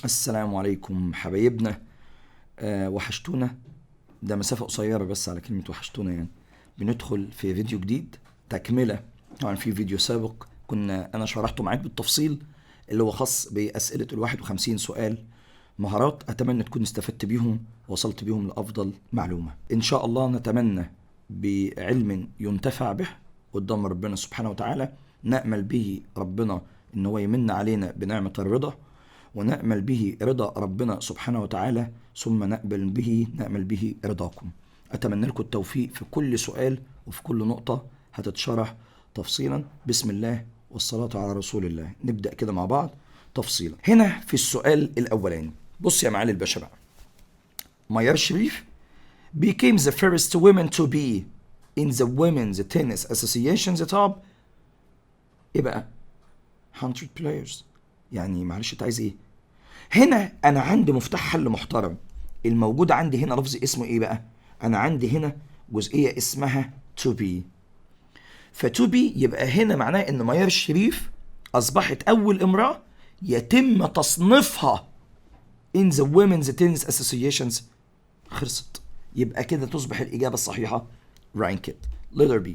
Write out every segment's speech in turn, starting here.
السلام عليكم حبايبنا. وحشتونا. ده مسافة قصيرة بس على كلمة وحشتونا، يعني بندخل في فيديو جديد تكملة. طبعا في فيديو سابق كنا أنا شرحته معاك بالتفصيل، اللي هو خاص بأسئلة 51 سؤال مهارات. أتمنى تكون استفدت بيهم ووصلت بيهم لأفضل معلومة. إن شاء الله نتمنى بعلم ينتفع به قدام ربنا سبحانه وتعالى، نأمل به ربنا إن هو يمن علينا بنعمة الرضا، ونأمل به رضا ربنا سبحانه وتعالى، ثم نأمل به رضاكم. أتمنى لكم التوفيق في كل سؤال وفي كل نقطة هتتشرح تفصيلا. بسم الله والصلاة على رسول الله. نبدأ كده مع بعض تفصيلا. هنا في السؤال الأولاني، بص يا معالي الباشا بقى. ميار شريف became the first woman to be in the women's tennis association's top ايه بقى 100 players. يعني معلش انت عايز ايه؟ هنا انا عندي مفتاح حل محترم. الموجود عندي هنا لفظ اسمه ايه بقى؟ انا عندي هنا جزئيه اسمها to be. ف to be يبقى هنا معناه ان ميار شريف اصبحت اول امراه يتم تصنيفها in the women's tennis associations. خلصت. يبقى كده تصبح الاجابه الصحيحه ranked letter B.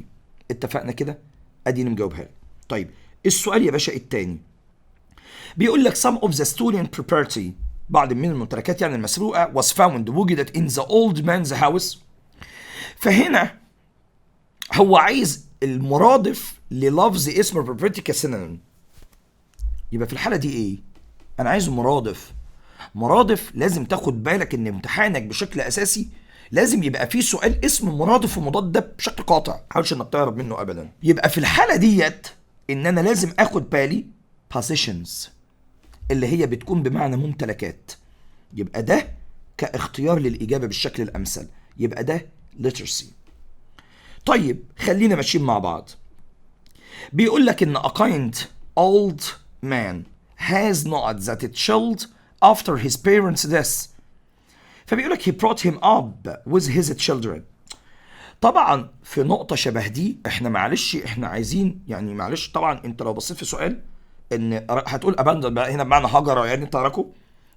اتفقنا كده؟ اديني مجاوبها لك. طيب السؤال يا باشا التاني بيقول لك some of the stolen property، بعض من الممتلكات يعني المسروقة was found، وجدت in the old man's house. فهنا هو عايز المرادف للفظ اسم property كسينونيم. يبقى في الحالة دي ايه؟ انا عايز مرادف. لازم تاخد بالك ان امتحانك بشكل اساسي لازم يبقى فيه سؤال اسم مرادف ومضاد ده بشكل قاطع، حاولش انك تهرب منه ابدا. يبقى في الحالة ديت ان انا لازم اخد بالي possessions اللي هي بتكون بمعنى ممتلكات. يبقى ده كاختيار للإجابة بالشكل الأمثل. يبقى ده letter C. طيب خلينا ماشيين مع بعض. بيقول لك إن a kind old man has not that child after his parents' death. فبيقول لك he brought him up with his children. طبعا في نقطة شبه دي احنا عايزين يعني معلش. طبعا انت لو بصيت في سؤال ان هتقول اباندن بقى هنا بمعنى هجر يعني تركه.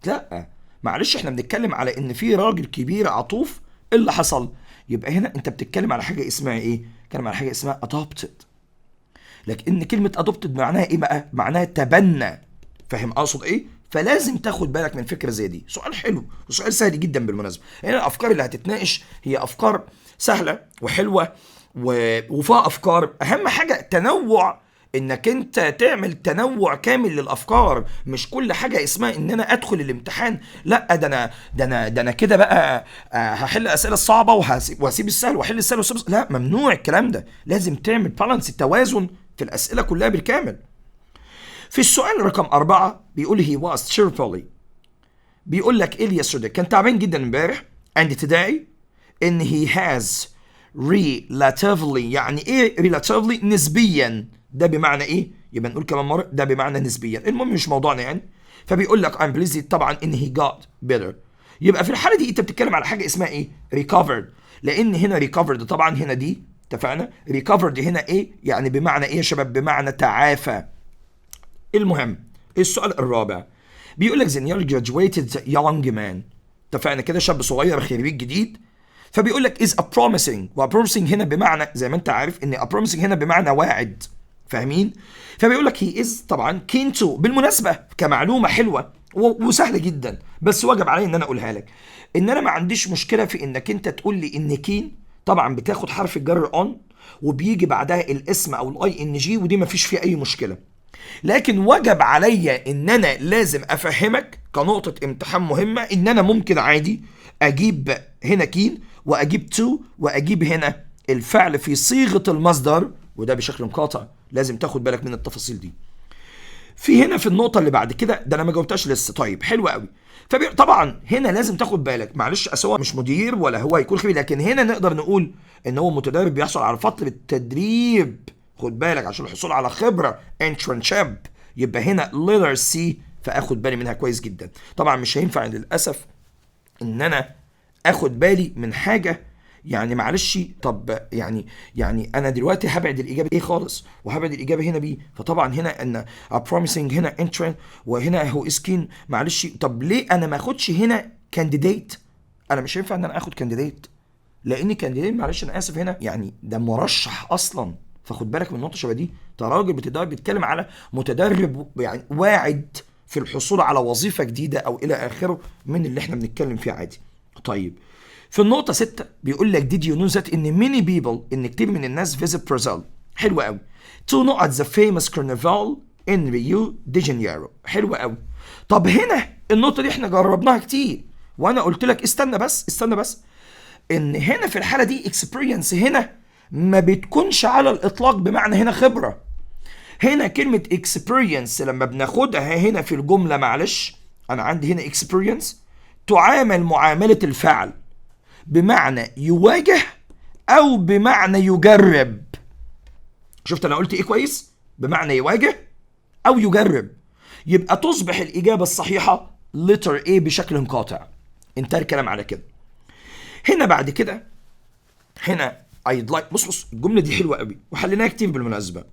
لا معلش، احنا بنتكلم على ان في راجل كبير عطوف. ايه اللي حصل؟ يبقى هنا انت بتتكلم على حاجه اسمها ايه؟ بتتكلم على حاجه اسمها adopted. لكن كلمه adopted معناها ايه بقى؟ معناها تبنى. فاهم اقصد ايه؟ فلازم تاخد بالك من فكره زي دي. سؤال حلو وسؤال سهل جدا بالمناسبه. هنا الافكار اللي هتتناقش هي افكار سهله وحلوه وفيها افكار. اهم حاجه تنوع، انك انت تعمل تنوع كامل للافكار. مش كل حاجه اسمها ان انا ادخل الامتحان لا ده انا كده بقى هحل الاسئله الصعبه وهسيب السهل واحل السهل واسيب لا، ممنوع الكلام ده. لازم تعمل بالانس، التوازن في الاسئله كلها بالكامل. في السؤال رقم 4 بيقول he was cheerfully. بيقول لك ايه yesterday كان تعبان جدا امبارح and today ان he has relatively. يعني ايه relatively؟ نسبيا. ده بمعنى ايه؟ يبقى نقول كمان مرة ده بمعنى نسبيا. المهم مش موضوعنا يعني. فبيقول لك I'm pleased طبعا ان he got better. يبقى في الحالة دي انت بتتكلم على حاجة اسمها ايه؟ recovered. لان هنا recovered طبعا هنا دي اتفقنا. recovered هنا ايه؟ يعني بمعنى ايه يا شباب؟ بمعنى تعافى. المهم السؤال الرابع بيقول لك the newly graduated young man. اتفقنا كده شاب صغير خريج جديد. فبيقول لك is a promising. و promising هنا بمعنى زي ما انت عارف ان a promising هنا بمعنى واعد. فاهمين؟ فبيقول لك he is طبعا keen to. بالمناسبة كمعلومة حلوة وسهلة جدا بس واجب علي ان انا اقولها لك، ان انا ما عنديش مشكلة في انك انت تقول لي ان كين طبعا بتاخد حرف الجر on وبيجي بعدها الاسم او الاي ان جي، ودي ما فيش فيها اي مشكلة. لكن وجب عليا ان انا لازم افهمك كنقطة امتحان مهمة ان انا ممكن عادي اجيب هنا كين واجيب تو واجيب هنا الفعل في صيغة المصدر، وده بشكل قاطع. لازم تاخد بالك من التفاصيل دي. في هنا في النقطة اللي بعد كده ده انا ما جاوبتهاش لسه. طيب حلو قوي. طبعا هنا لازم تاخد بالك معلش، هو مش مدير ولا هو يكون خبير، لكن هنا نقدر نقول ان هو متدرب بيحصل على فترة تدريب. خد بالك عشان الحصول على خبرة internship. يبقى هنا letter C، فاخد بالي منها كويس جدا. طبعا مش هينفع للاسف ان انا اخد بالي من حاجة يعني معلش، طب يعني انا دلوقتي هبعد الاجابه ايه خالص، وهبعد الاجابه هنا بي، فطبعا هنا ان promising هنا entering، وهنا هو اسكين. معلش طب ليه انا ما اخدش هنا كانديديت؟ انا مش هينفع ان انا اخد كانديديت، لان كانديديت معلش انا اسف هنا يعني ده مرشح اصلا. فخد بالك من نقطه شبه دي. ده راجل بيتكلم على متدرب يعني واعد في الحصول على وظيفه جديده او الى اخره من اللي احنا بنتكلم فيه عادي. طيب في النقطه 6 بيقول لك did you know that ان many people ان كتير من الناس visit Brazil. حلو قوي. to know at the famous carnival in Rio de Janeiro. حلو قوي. طب هنا النقطه دي احنا جربناها كتير، وانا قلت لك استنى بس ان هنا في الحاله دي experience هنا ما بتكونش على الاطلاق بمعنى هنا خبره. هنا كلمه experience لما بناخدها هنا في الجمله، معلش انا عندي هنا experience تعامل معامله الفعل بمعنى يواجه او بمعنى يجرب. شفت انا قلت ايه كويس؟ بمعنى يواجه او يجرب. يبقى تصبح الاجابه الصحيحه letter A بشكل قاطع. انتهى الكلام على كده. هنا بعد كده هنا I'd like، بص الجمله دي حلوه قوي وحليناها كتير بالمناسبه.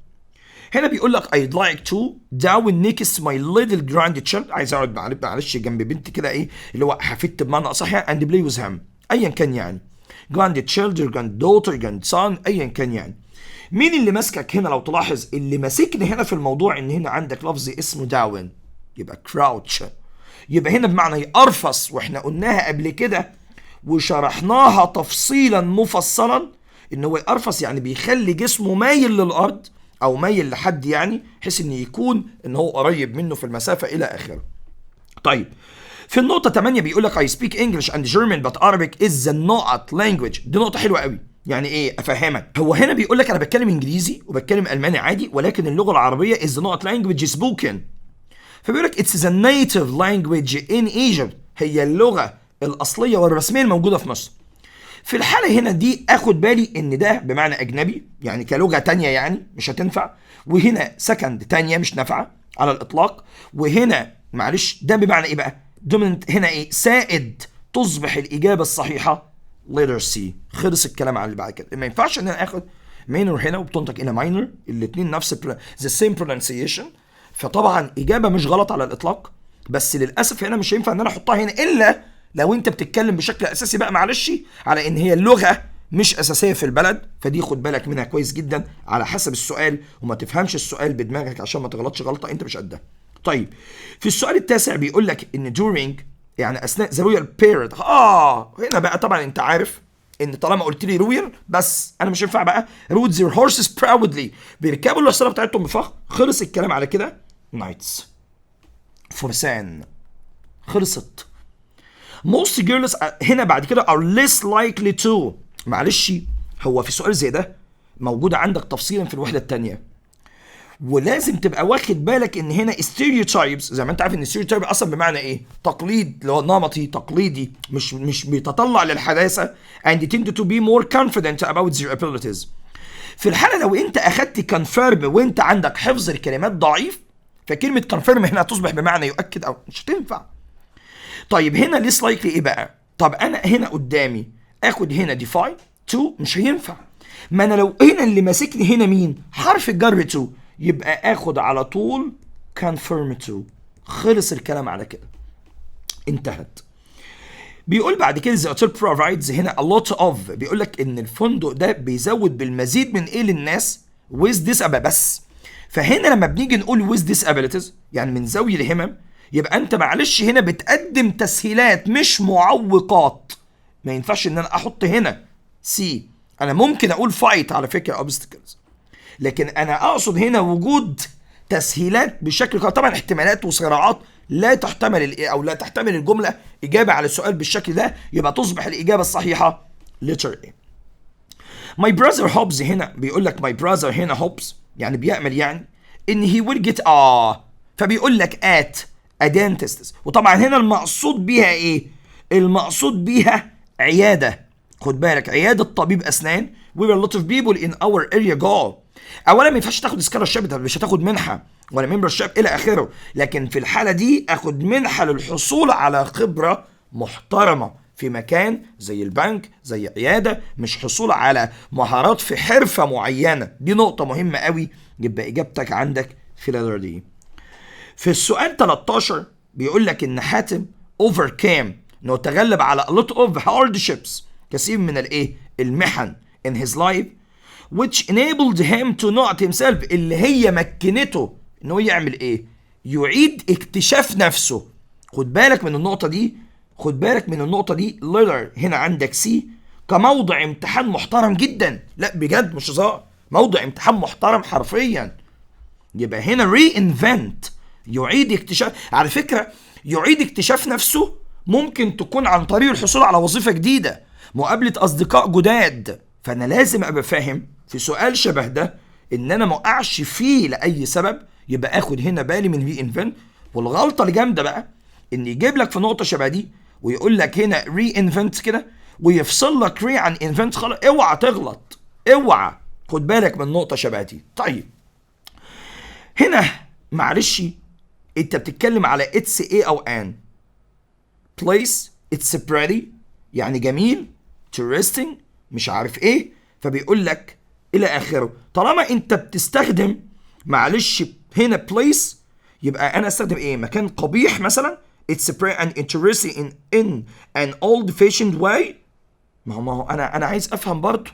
هنا بيقول لك I'd like to down next my little grandchild. عايز اقعد معلش جنب بنتي كده ايه اللي هو حفيدت بمعنى اصح يعني and play with him ايا كان يعني grandchild granddaughter grandson ايا كان يعني. مين اللي ماسكك هنا؟ لو تلاحظ اللي ماسكني هنا في الموضوع ان هنا عندك لفظ اسمه داون، يبقى crouch، يبقى هنا بمعنى يقرفص، واحنا قلناها قبل كده وشرحناها تفصيلا مفصلا ان هو يقرفص يعني بيخلي جسمه مايل للارض او مايل لحد يعني بحيث ان يكون ان هو قريب منه في المسافه الى اخره. طيب في النقطه 8 بيقول لك I speak English and German but Arabic is the not language. دي نقطه حلوه قوي. يعني ايه افهمك؟ هو هنا بيقول لك انا بتكلم انجليزي وبتكلم الماني عادي، ولكن اللغه العربيه is the not language spoken. فبيقول لك it's the native language in Egypt، هي اللغه الاصليه والرسميه الموجوده في مصر. في الحاله هنا دي اخد بالي ان ده بمعنى اجنبي يعني كلغه تانية يعني مش هتنفع، وهنا سكند تانية مش نافعه على الاطلاق، وهنا معلش ده بمعنى ايه بقى؟ دوميننت هنا ايه؟ سائد. تصبح الاجابه الصحيحه letter C. خلص الكلام على اللي بعد كده. ما ينفعش ان انا اخد minor هنا وبتنطق الى minor، الاثنين نفس the same pronunciation. فطبعا اجابه مش غلط على الاطلاق، بس للاسف هنا مش هينفع ان انا احطها هنا الا لو انت بتتكلم بشكل اساسي بقى معلش على ان هي اللغه مش اساسيه في البلد. فدي خد بالك منها كويس جدا على حسب السؤال، وما تفهمش السؤال بدماغك عشان ما تغلطش غلطه انت مش قدها. طيب في السؤال التاسع بيقول لك ان during يعني اثناء the royal period. هنا بقى طبعا انت عارف ان طالما قلت لي رويال بس انا مش هينفع بقى rode their horses proudly، بيركبوا الحصانه بتاعتهم بفخر. خلص الكلام على كده. knights فرسان. خلصت. most girls هنا بعد كده are less likely to. معلش هو في سؤال زي ده موجود عندك تفصيلا في الوحده الثانيه، ولازم تبقى واخد بالك ان هنا stereotypes زي ما انت عارف ان stereotype اصلا بمعنى ايه؟ تقليد اللي هو نمطي تقليدي مش بيتطلع للحداثه and tend to be more confident about their abilities. في الحاله لو انت اخدت confirm وانت عندك حفظ الكلمات ضعيف، فكلمه confirm هنا هتصبح بمعنى يؤكد او مش هتنفع. طيب هنا less likely ايه بقى؟ طب انا هنا قدامي اخد هنا defy to مش هينفع. ما انا لو هنا اللي ماسكني هنا مين؟ حرف الجر to، يبقى اخد على طول confirm to. خلص الكلام على كده. انتهت. بيقول بعد كده the hotel provides هنا a lot of، بيقول لك ان الفندق ده بيزود بالمزيد من ايه للناس with disabilities بس. فهنا لما بنيجي نقول with disabilities يعني من ذوي الهمم، يبقى انت معلش هنا بتقدم تسهيلات مش معوقات. ما ينفعش ان انا احط هنا سي. انا ممكن اقول فايت على فكره obstacles، لكن انا اقصد هنا وجود تسهيلات بشكل طبعا احتمالات وصراعات لا تحتمل او لا تحتمل الجمله اجابه على السؤال بالشكل ده، يبقى تصبح الاجابه الصحيحه letter A. my brother hopes هنا بيقول لك my brother هنا hopes يعني بيأمل يعني ان he will get فبيقول لك at a dentist. وطبعا هنا المقصود بيها ايه؟ المقصود بيها عياده. خد بالك عياده طبيب اسنان. we were a lot of people in our area go. اولا ما ينفعش تاخد سكالرشيب، مش هتاخد منحه ولا ممبرشيب الى اخره، لكن في الحاله دي اخد منحه للحصول على خبره محترمه في مكان زي البنك، زي عيادة، مش حصول على مهارات في حرفة معينة. دي نقطة مهمة قوي، يبقى إجابتك عندك في letter دي. في السؤال 13 بيقول لك إن حاتم overcame، إنه تغلب على a lot of hardships، كثير من المحن in his life which enabled him to not himself، اللي هي مكنته إنه يعمل يعيد اكتشاف نفسه. خد بالك من النقطة دي، خد بالك من النقطة دي. letter هنا عندك سي كموضع امتحان محترم جدا، لا بجد مش هزار، موضع امتحان محترم حرفيا. يبقى هنا reinvent، يعيد اكتشاف. على فكرة يعيد اكتشاف نفسه ممكن تكون عن طريق الحصول على وظيفة جديدة، مقابلة أصدقاء جداد. فأنا لازم أبقى فاهم في سؤال شبه ده إن أنا ما أقعش فيه لأي سبب، يبقى آخد هنا بالي من reinvent. والغلطة اللي جامدة بقى إن يجيب لك في نقطة شبه دي ويقول لك هنا reinvent كده ويفصل لك re عن invent. خلاص اوعى تغلط، اوعى. خد بالك من نقطة شبه دي. طيب هنا معلش انت بتتكلم على it's a او an place، it's pretty يعني جميل، interesting مش عارف فبيقول لك الى اخره. طالما انت بتستخدم معلش هنا place، يبقى انا استخدم مكان قبيح مثلا it's pretty and interesting in an old fashioned way. ما هو انا عايز افهم برضه،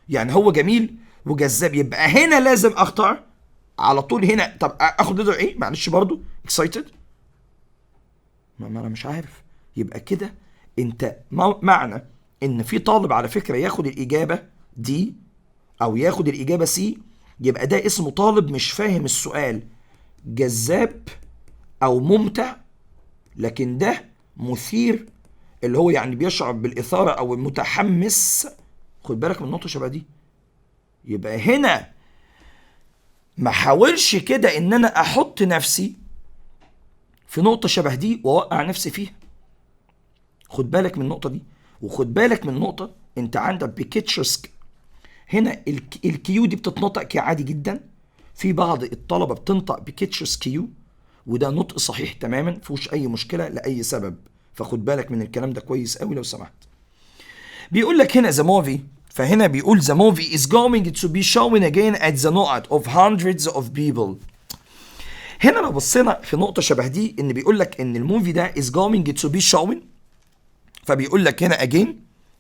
يعني هو جميل وجذاب، يبقى هنا لازم اختار على طول هنا. طب اخد ليتر معلش برضه excited، ما انا مش عارف. يبقى كده انت معنى ان في طالب على فكره ياخد الاجابه دي او ياخد الاجابه سي، يبقى ده اسمه طالب مش فاهم السؤال، جذاب او ممتع، لكن ده مثير، اللي هو يعني بيشعر بالاثاره او المتحمس. خد بالك من نقطه شبه دي. يبقى هنا ما حاولش كده ان انا احط نفسي في نقطه شبه دي واوقع نفسي فيها. خد بالك من النقطه دي، وخد بالك من نقطه انت عندك بيكيتشرسك هنا الكيو دي بتتنطق كعادي جدا. في بعض الطلبه بتنطق بيكيتشرس كيو، وده نطق صحيح تماما مفيهوش اي مشكله لاي سبب. فخد بالك من الكلام ده كويس قوي لو سمحت. بيقول لك هنا the movie، فهنا بيقول the movie is going to be shown again at the نقط of hundreds of people. هنا لو بصينا في نقطة شبه دي ان بيقول لك ان الموفي ده is going to be shown، فبيقول لك هنا again،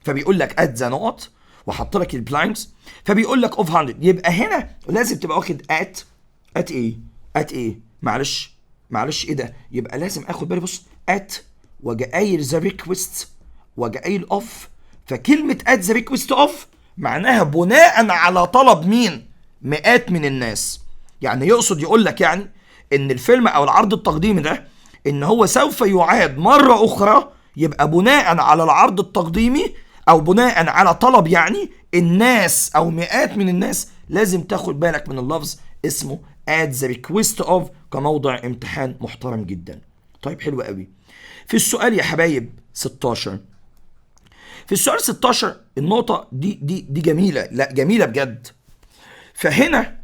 فبيقول لك at the نقط وحط لك البلايندز، فبيقول لك of 100. يبقى هنا لازم تبقى واخد at معلش ده، يبقى لازم اخد بالي. بص at وجا قايل the request وجا قايل of، فكلمة at the request of معناها بناء على طلب مين؟ مئات من الناس. يعني يقصد يقول لك يعني ان الفيلم او العرض التقديمي ده ان هو سوف يعاد مرة اخرى، يبقى بناء على العرض التقديمي او بناء على طلب يعني الناس او مئات من الناس. لازم تاخد بالك من اللفظ اسمه at the request of كموضع امتحان محترم جدا. طيب حلو قوي. في السؤال يا حبايب 16، في السؤال 16 النقطة دي جميلة، لا جميلة بجد. فهنا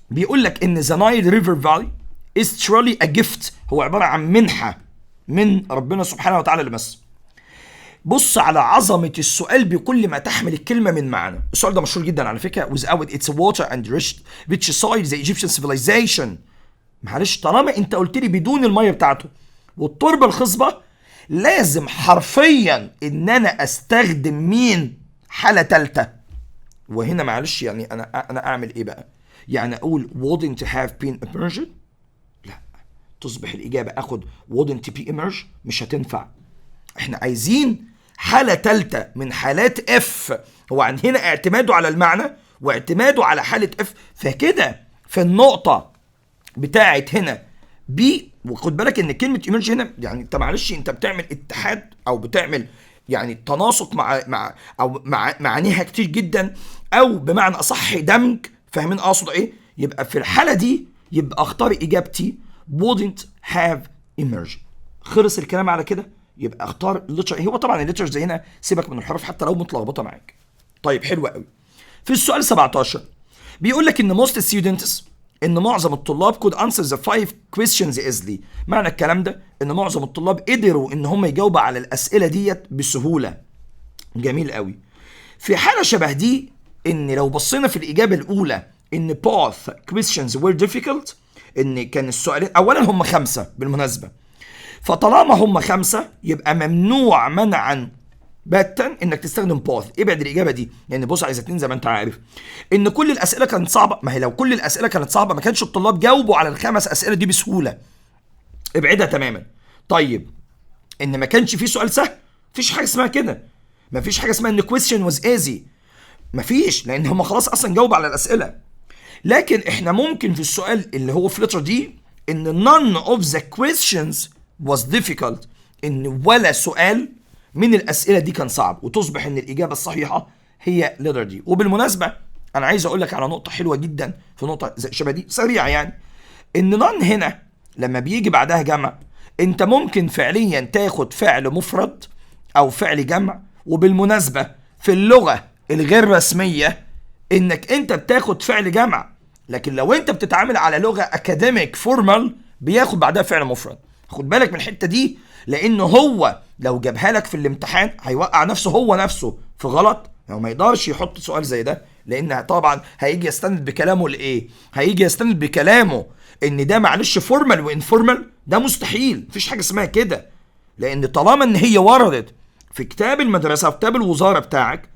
بيقول لك ان the Nile River Valley is truly a gift، هو عبارة عن منحة من ربنا سبحانه وتعالى لمصر. بص على عظمة السؤال بكل ما تحمل الكلمة من معنى. السؤال ده مشهور جدا على فكرة. without its water and rich soil the Egyptian civilization. معلش طالما انت قلت لي بدون المية بتاعته والتربة الخصبة، لازم حرفيا ان انا استخدم مين؟ حالة تالتة. وهنا معلش يعني انا اعمل ايه بقى؟ يعني اقول wouldn't have been emerged؟ لا، تصبح الاجابة اخد wouldn't be emerged، مش هتنفع. احنا عايزين حالة تالتة من حالات اف. هو عن هنا اعتماده على المعنى واعتماده على حالة اف، فكده في النقطة بتاعت هنا بي. وخد بالك ان كلمة emerge هنا يعني انت معلش انت بتعمل اتحاد او بتعمل يعني تناسق مع معانيها كتير جدا، او بمعنى اصح دمج. فاهمين اقصد ايه؟ يبقى في الحالة دي يبقى اختار اجابتي wouldn't have emerged. خلص الكلام على كده. يبقى اختار الليتر. هو طبعا الليتر زي هنا سيبك من الحروف حتى لو متلخبطه معاك. طيب حلو قوي. في السؤال 17 بيقول لك ان most students ان معظم الطلاب could answer the 5 questions easily. معنى الكلام ده ان معظم الطلاب قدروا ان هم يجاوبوا على الاسئله ديت بسهوله. جميل قوي. في حاله شبه دي، ان لو بصينا في الاجابه الاولى ان both questions were difficult، ان كان السؤالين اولا هم 5 بالمناسبه، فطالما هم 5 يبقى ممنوع منعا باتا انك تستخدم both. ابعد الاجابه دي، يعني بص عايز 2 زي ما انت عارف ان كل الاسئله كانت صعبه. ما هي لو كل الاسئله كانت صعبه ما كانش الطلاب جاوبوا على ال5 اسئله دي بسهوله. ابعدها تماما. طيب ان ما كانش في سؤال سهل، مفيش حاجه اسمها كده. مفيش حاجه اسمها ان question was easy، مفيش، لان هم خلاص اصلا جاوبوا على الاسئله. لكن احنا ممكن في السؤال اللي هو في اللتر دي ان none of the questions was difficult، ان ولا سؤال من الاسئله دي كان صعب، وتصبح ان الاجابه الصحيحه هي لتر دي. وبالمناسبه انا عايز اقول لك على نقطه حلوه جدا في نقطه شبه دي سريعه، يعني ان none هنا لما بيجي بعدها جمع انت ممكن فعليا تاخد فعل مفرد او فعل جمع. وبالمناسبه في اللغه الغير رسميه انك انت بتاخد فعل جمع، لكن لو انت بتتعامل على لغه اكاديميك فورمال بياخد بعدها فعل مفرد. خد بالك من الحته دي، لان هو لو جابها لك في الامتحان هيوقع نفسه هو نفسه في غلط. يعني ما يقدرش يحط سؤال زي ده، لان طبعا هيجي يستند بكلامه لايه؟ هيجي يستند بكلامه ان ده معلش فورمال وانفورمال. ده مستحيل، مفيش حاجه اسمها كده، لان طالما ان هي وردت في كتاب المدرسه وكتاب الوزاره بتاعك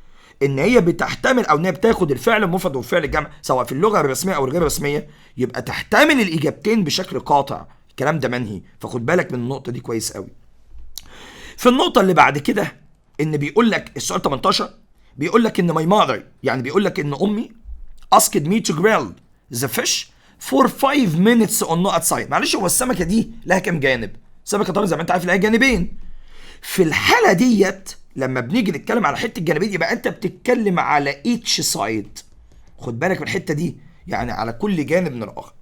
ان هي بتحتمل او ان هي بتاخد الفعل المفرد والفعل الجمع سواء في اللغه الرسميه او الغير رسميه، يبقى تحتمل الاجابتين بشكل قاطع. الكلام ده منهي، فخد بالك من النقطه دي كويس قوي. في النقطه اللي بعد كده ان بيقول لك السؤال 18 بيقول لك ان my mother، يعني بيقول لك ان امي asked me to grill the fish for 5 minutes on not outside. معلش هو السمكه دي لها كام جانب؟ السمكه طبعا زي ما انت عارف لها جانبين. في الحاله ديت لما بنيجي نتكلم على حته الجانبين يبقى انت بتتكلم على each side. خد بالك من الحته دي، يعني على كل جانب من الاخر.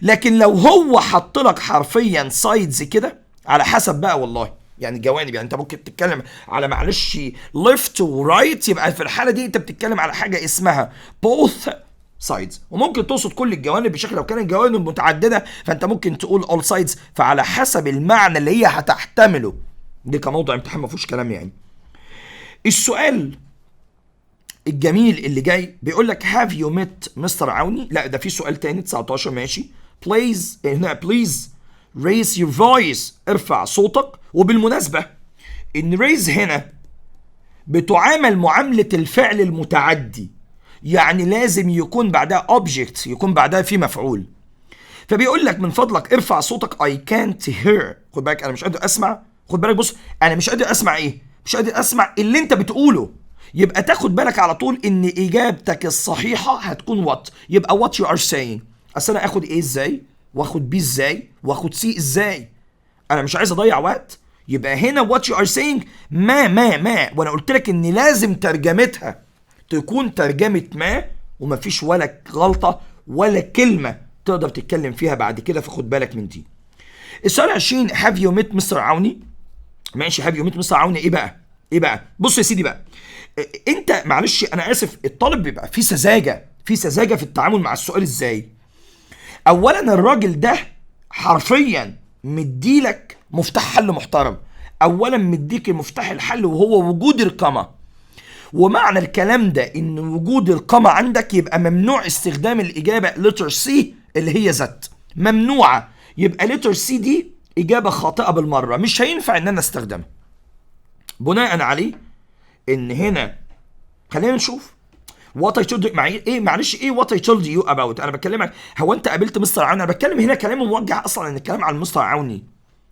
لكن لو هو حط لك حرفيا سايدز كده على حسب بقى والله، يعني جوانب، يعني انت ممكن تتكلم على معلش ليفت ورايت، يبقى في الحاله دي انت بتتكلم على حاجه اسمها both sides. وممكن تقصد كل الجوانب بشكل، لو كانت الجوانب متعدده فانت ممكن تقول all sides، فعلى حسب المعنى اللي هي هتحتمله. دي كموضوع امتحان ما فيهوش كلام يعني. السؤال الجميل اللي جاي بيقول لك have you met مستر عوني؟ لا ده في سؤال تاني 19 ماشي. please هنا please raise your voice، ارفع صوتك. وبالمناسبة ان raise هنا بتعامل معاملة الفعل المتعدي، يعني لازم يكون بعدها object، يكون بعدها في مفعول. فبيقول لك من فضلك ارفع صوتك I can't hear. خد بالك انا مش قادر اسمع. خد بالك بص، انا مش قادر اسمع ايه؟ مش قادر اسمع اللي انت بتقوله. يبقى تاخد بالك على طول ان اجابتك الصحيحه هتكون what. يبقى what you are saying. اصل انا اخد ايه ازاي؟ واخد بي ازاي؟ واخد سي ازاي؟ انا مش عايز اضيع وقت. يبقى هنا what you are saying ما وانا قلت لك ان لازم ترجمتها تكون ترجمه ما، ومفيش ولا غلطه ولا كلمه تقدر تتكلم فيها بعد كده، فخد بالك من دي. السؤال 20 have you met مستر عوني؟ ماشي have you met مستر عوني ايه بقى؟ ايه بقى؟ بص يا سيدي بقى، انت معلش انا اسف، الطالب بيبقى في سذاجه في التعامل مع السؤال ازاي؟ اولا الراجل ده حرفيا مديلك مفتاح حل محترم. اولا مديك مفتاح الحل وهو وجود القمه، ومعنى الكلام ده ان وجود القمه عندك يبقى ممنوع استخدام الاجابه لتر سي اللي هي ذات، ممنوعه. يبقى لتر سي دي اجابه خاطئه بالمره، مش هينفع ان انا استخدمها. بناء عليه ان هنا خلينا نشوف what I told you ايه، معلش ايه what I told you about. انا بكلمك هو انت قابلت مستر عوني؟ انا بتكلم هنا كلام موجه اصلا ان الكلام على مستر عوني،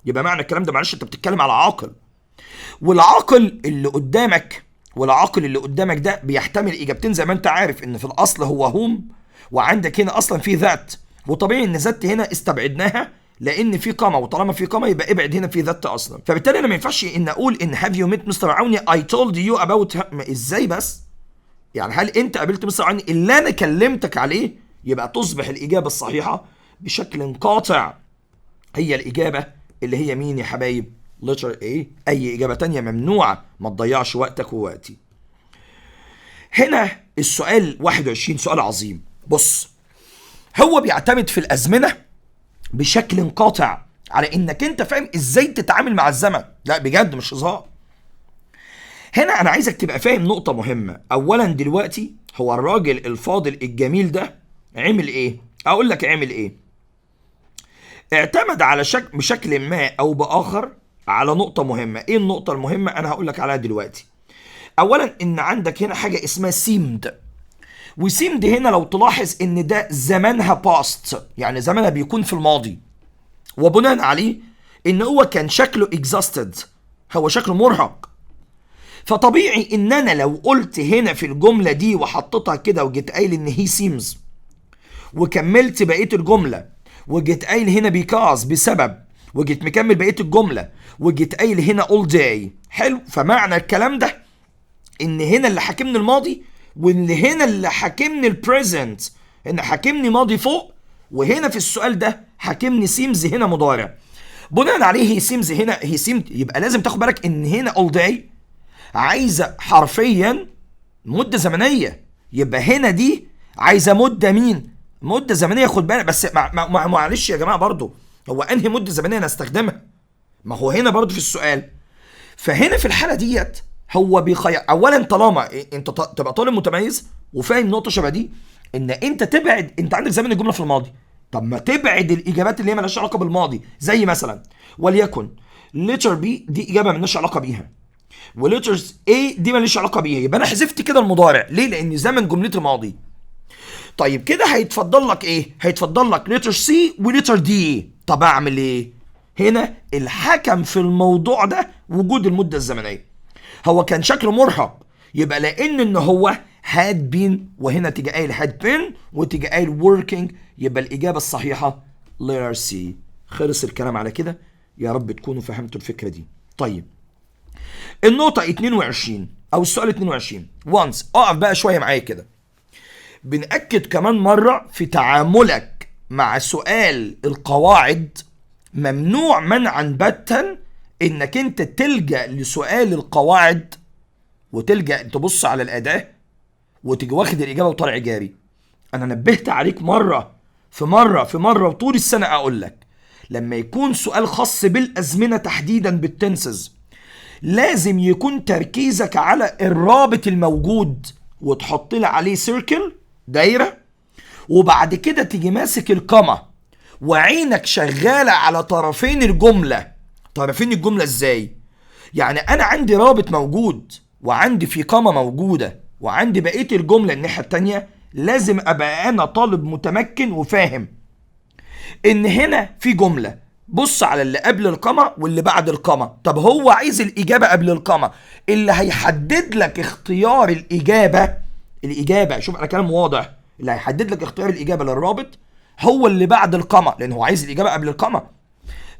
يبقى معنى الكلام ده معلش انت بتتكلم على عاقل، والعاقل اللي قدامك ده بيحتمل اجابتين زي ما انت عارف ان في الاصل هو هم، وعندك هنا اصلا في ذات، وطبيعي ان ذات هنا استبعدناها لان في قمه، وطالما في قمه يبقى ابعد هنا في ذات اصلا. فبالتالي انا ما ينفعش ان اقول ان have you met مستر عوني I told you about ازاي بس؟ يعني هل انت قابلت مستر عوني اللي انا كلمتك عليه؟ يبقى تصبح الاجابه الصحيحه بشكل قاطع هي الاجابه اللي هي مين يا حبايب؟ لتر ايه؟ اي اجابه تانية ممنوعه، ما تضيعش وقتك ووقتي. هنا السؤال 21 سؤال عظيم. بص هو بيعتمد في الازمنه بشكل قاطع على انك انت فاهم ازاي تتعامل مع الزمن. لا بجد مش هزار. هنا انا عايزك تبقى فاهم نقطه مهمه. اولا دلوقتي هو الراجل الفاضل الجميل ده عمل ايه؟ اقول لك عمل ايه. اعتمد على بشكل ما او باخر على نقطه مهمه. ايه النقطه المهمه؟ انا هقول لك عليها دلوقتي. اولا ان عندك هنا حاجه اسمها سيمد، وسيمد هنا لو تلاحظ ان ده زمانها باست، يعني زمانها بيكون في الماضي، وبناء عليه ان هو كان شكله اكزاستد، هو شكله مرهق. فطبيعي ان انا لو قلت هنا في الجمله دي وحطيتها كده وجيت قايل ان هي سيمز وكملت بقيه الجمله وجيت قايل هنا بيكاز بسبب وجيت مكمل بقيه الجمله وجيت قايل هنا all day، حلو. فمعنى الكلام ده ان هنا اللي حاكمني الماضي، وان هنا اللي حاكمني البريزنت، ان حاكمني ماضي فوق، وهنا في السؤال ده حاكمني سيمز هنا مضارع. بناء عليه هي سيمز هنا هي سيمد، يبقى لازم تاخد بالك ان هنا all day عايزه حرفيا مده زمنيه، يبقى هنا دي عايزه مده مين؟ مده زمنيه. خد بالك بس معلش يا جماعه، برضو هو انهي مده زمنيه انا استخدمها؟ ما هو هنا برضو في السؤال. فهنا في الحاله ديت هو بيخير. اولا طالما انت تبقى طالب متميز وفاهم نقطه شبه دي، ان انت تبعد، انت عندك زمن الجمله في الماضي، طب ما تبعد الاجابات اللي هي مالهاش علاقه بالماضي. زي مثلا وليكن لتر بي دي اجابه مالهاش علاقه بيها، ولترز A دي ماليش علاقه بيها، يبقى انا حذفت كده المضارع. ليه؟ لان زمن جملتي ماضي. طيب كده هيتفضل لك ايه؟ هيتفضل لك لتر سي ولتر دي. طب اعمل ايه؟ هنا الحكم في الموضوع ده وجود المده الزمنيه. هو كان شكله مرهق، يبقى لان ان هو had been، وهنا تيجي قايل had been وتيجي قايل working، يبقى الاجابه الصحيحه letter C. خلص الكلام على كده. يا رب تكونوا فهمتوا الفكره دي. طيب النقطة 22 أو السؤال 22 once، أقف بقى شوية معايا كده. بنأكد كمان مرة في تعاملك مع سؤال القواعد ممنوع منعا باتا إنك أنت تلجأ لسؤال القواعد وتلجأ تبص على الأداة وتيجي واخد الإجابة وطالع إيجابي. أنا نبهت عليك مرة في مرة في مرة وطول السنة أقول لك لما يكون سؤال خاص بالأزمنة تحديدا بالتنسز لازم يكون تركيزك على الرابط الموجود وتحط لي عليه سيركل دايره، وبعد كده تيجي ماسك القمه وعينك شغاله على طرفين الجمله. طرفين الجمله ازاي؟ يعني انا عندي رابط موجود وعندي في قمه موجوده وعندي بقيه الجمله الناحيه التانيه، لازم ابقى انا طالب متمكن وفاهم ان هنا في جمله. بص على اللي قبل القمة واللي بعد القمة. طب هو عايز الإجابة قبل القمة، اللي هيحدد لك اختيار الإجابة شوف أنا كلام واضح، اللي هيحدد لك اختيار الإجابة للرابط هو اللي بعد القمة، لأن هو عايز الإجابة قبل القمة.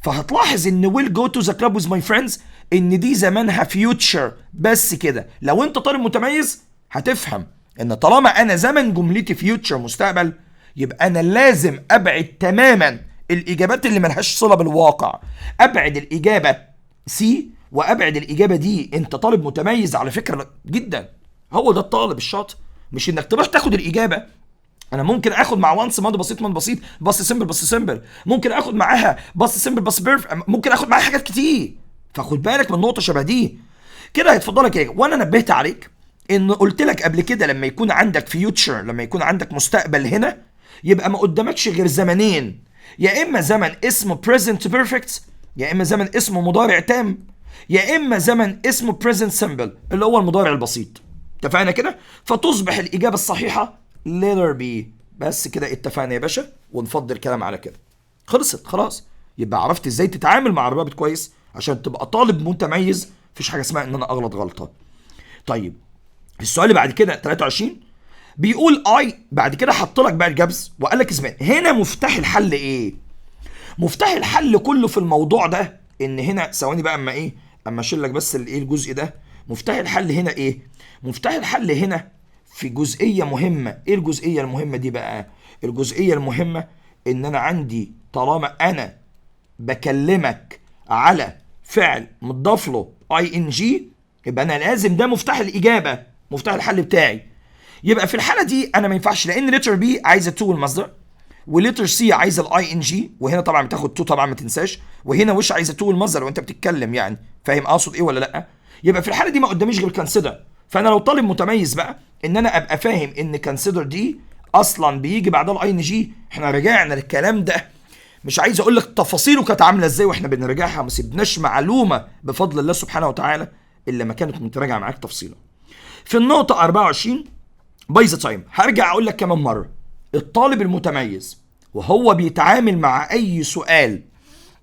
فهتلاحظ إن will go to the club with my friends إن دي زمانها future بس كده. لو أنت طالب متميز هتفهم إن طالما أنا زمن جملتي future مستقبل، يبقى أنا لازم أبعد تماما الإجابات اللي ملهاش صلة بالواقع. أبعد الإجابة سي وأبعد الإجابة دي. أنت طالب متميز على فكرة جدا، هو ده الطالب الشاطر، مش إنك تروح تاخد الإجابة. أنا ممكن آخد مع وانس ماضي بسيط ماضي بسيط، باص سمبل باص سمبل، ممكن آخد معاها باص سمبل باص بيرف، ممكن آخد معاها حاجات كتير. فخد بالك من نقطة شبه دي كده هيتفضلك إيه. وأنا نبهت عليك إن قلت لك قبل كده لما يكون عندك فيوتشر، لما يكون عندك مستقبل هنا، يبقى ما قدامكش غير زمنين، يا اما زمن اسمه present perfect، يا اما زمن اسمه مضارع تام، يا اما زمن اسمه present simple اللي هو المضارع البسيط. اتفقنا كده؟ فتصبح الاجابه الصحيحه letter B. بس كده اتفقنا يا باشا، ونفضل الكلام على كده. خلصت خلاص. يبقى عرفت ازاي تتعامل مع الرابط كويس عشان تبقى طالب متميز. مفيش حاجه اسمها ان انا اغلط غلطه. طيب السؤال اللي بعد كده 23 بيقول اي، بعد كده حط لك بقى الجبس وقال لك اسمع هنا مفتاح الحل ايه؟ مفتاح الحل كله في الموضوع ده ان هنا ثواني بقى اما اشيل لك بس الايه الجزء ده. مفتاح الحل هنا ايه؟ مفتاح الحل هنا في جزئيه مهمه. ايه الجزئيه المهمه دي بقى؟ الجزئيه المهمه ان انا عندي طالما انا بكلمك على فعل مضاف له ING، يبقى انا لازم ده مفتاح الاجابه، مفتاح الحل بتاعي. يبقى في الحاله دي انا ما ينفعش، لان لتر بي عايزه تو المصدر، وليتر سي عايزه الاي ان جي، وهنا طبعا بتاخد تو طبعا ما تنساش، وهنا وش عايزه تو المصدر وانت بتتكلم، يعني فاهم اقصد ايه ولا لا؟ يبقى في الحاله دي ما قداميش غير كونسيدر. فانا لو طالب متميز بقى ان انا ابقى فاهم ان كونسيدر دي اصلا بيجي بعدها الاي ان جي. احنا رجعنا للكلام ده، مش عايز اقول لك تفاصيله كانت عامله ازاي واحنا بنراجعها، ما سيبناش معلومه بفضل الله سبحانه وتعالى الا ما كانت متراجعه معاك تفصيلا. في النقطه 24 باي ذا تايم، هرجع اقول لك كمان مره، الطالب المتميز وهو بيتعامل مع اي سؤال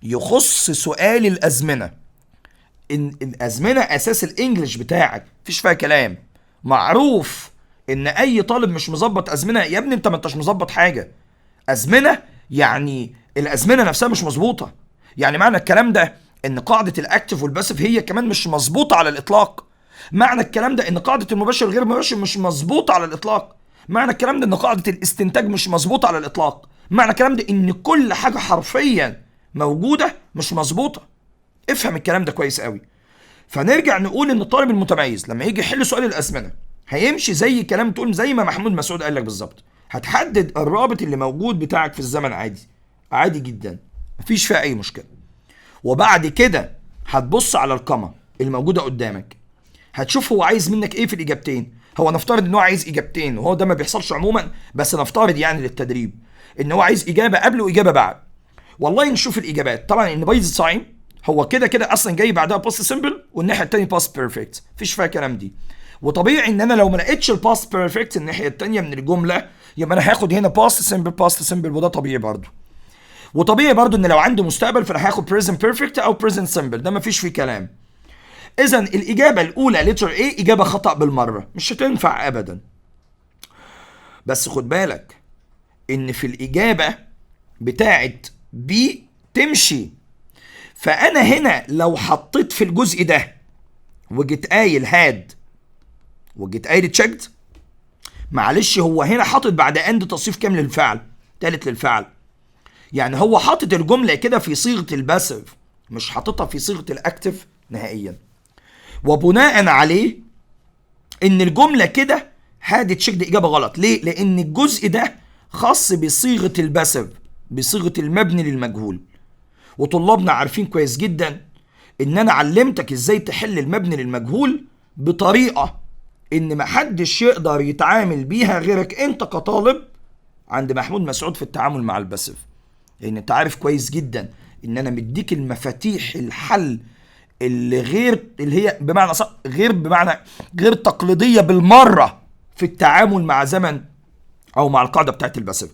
يخص سؤال الازمنه، ان الازمنه اساس الانجليش بتاعك مفيش فيها كلام. معروف ان اي طالب مش مظبط ازمنه، يا ابني انت ما انتش مظبط حاجه. ازمنه يعني الازمنه نفسها مش مظبوطه، يعني معنى الكلام ده ان قاعده الاكتف والباسف هي كمان مش مظبوطه على الاطلاق. معنى الكلام ده ان قاعده المباشر غير المباشر مش مظبوطه على الاطلاق. معنى الكلام ده ان قاعده الاستنتاج مش مظبوطه على الاطلاق. معنى الكلام ده ان كل حاجه حرفيا موجوده مش مظبوطه. افهم الكلام ده كويس قوي. فنرجع نقول ان الطالب المتميز لما يجي يحل سؤال الازمنه هيمشي زي كلام تقول زي ما محمود مسعود قال لك بالظبط. هتحدد الرابط اللي موجود بتاعك في الزمن عادي، عادي جدا، مفيش فيها اي مشكله. وبعد كده هتبص على القمه الموجوده قدامك، هتشوف هو عايز منك ايه في الاجابتين. هو نفترض ان هو عايز اجابتين، وهو ده ما بيحصلش عموما، بس نفترض يعني للتدريب ان هو عايز اجابه قبل واجابه بعد. والله نشوف الاجابات. طبعا ان باي ذا تايم هو كده كده اصلا جاي بعدها باست سمبل والناحيه الثانيه باست بيرفكت، مفيش فيها كلام دي. وطبيعي ان انا لو ما لقيتش الباست بيرفكت الناحيه الثانيه من الجمله يبقى انا هاخد هنا باست سمبل باست سمبل، وده طبيعي برضو. وطبيعي برضو ان لو عنده مستقبل فانا هاخد بريزنت بيرفكت او بريزنت سمبل، ده مفيش فيه كلام. اذا الاجابه الاولى لتر ايه اجابه خطا بالمره، مش هتنفع ابدا. بس خد بالك ان في الاجابه بتاعت بي تمشي. فانا هنا لو حطيت في الجزء ده وجيت قايل هاد وجيت قايل تشيكد، معلش هو هنا حاطط بعد اند تصريف كام للفعل؟ تالت للفعل. يعني هو حاطط الجمله كده في صيغه الباسيف، مش حاططها في صيغه الاكتف نهائيا. وبناء عليه ان الجمله كده هاد تشيكد اجابه غلط. ليه؟ لان الجزء ده خاص بصيغه الباسيف، بصيغه المبني للمجهول. وطلابنا عارفين كويس جدا ان انا علمتك ازاي تحل المبني للمجهول بطريقه ان محدش يقدر يتعامل بيها غيرك انت كطالب عند محمود مسعود في التعامل مع الباسيف. لان انت عارف كويس جدا ان انا مديك المفاتيح الحل اللي غير اللي هي بمعنى صح غير تقليديه بالمره في التعامل مع زمن او مع القاعده بتاعت الباسيف.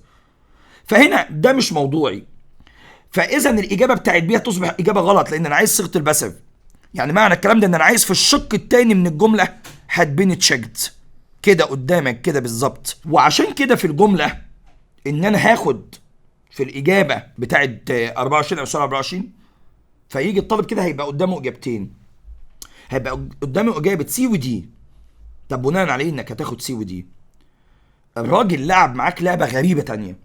فهنا ده مش موضوعي. فاذا الاجابه بتاعت بيها تصبح اجابه غلط لان انا عايز صيغه الباسيف. يعني معنى الكلام ده ان انا عايز في الشق الثاني من الجمله had been checked كده قدامك كده بالظبط. وعشان كده في الجمله ان انا هاخد في الاجابه بتاعت 24 او سؤال 24، فيجي الطالب كده هيبقى قدامه اجابتين، هيبقى قدامه اجابه سي ودي. طب بناء عليه انك هتاخد سي ودي، الراجل لعب معاك لعبه غريبه تانية،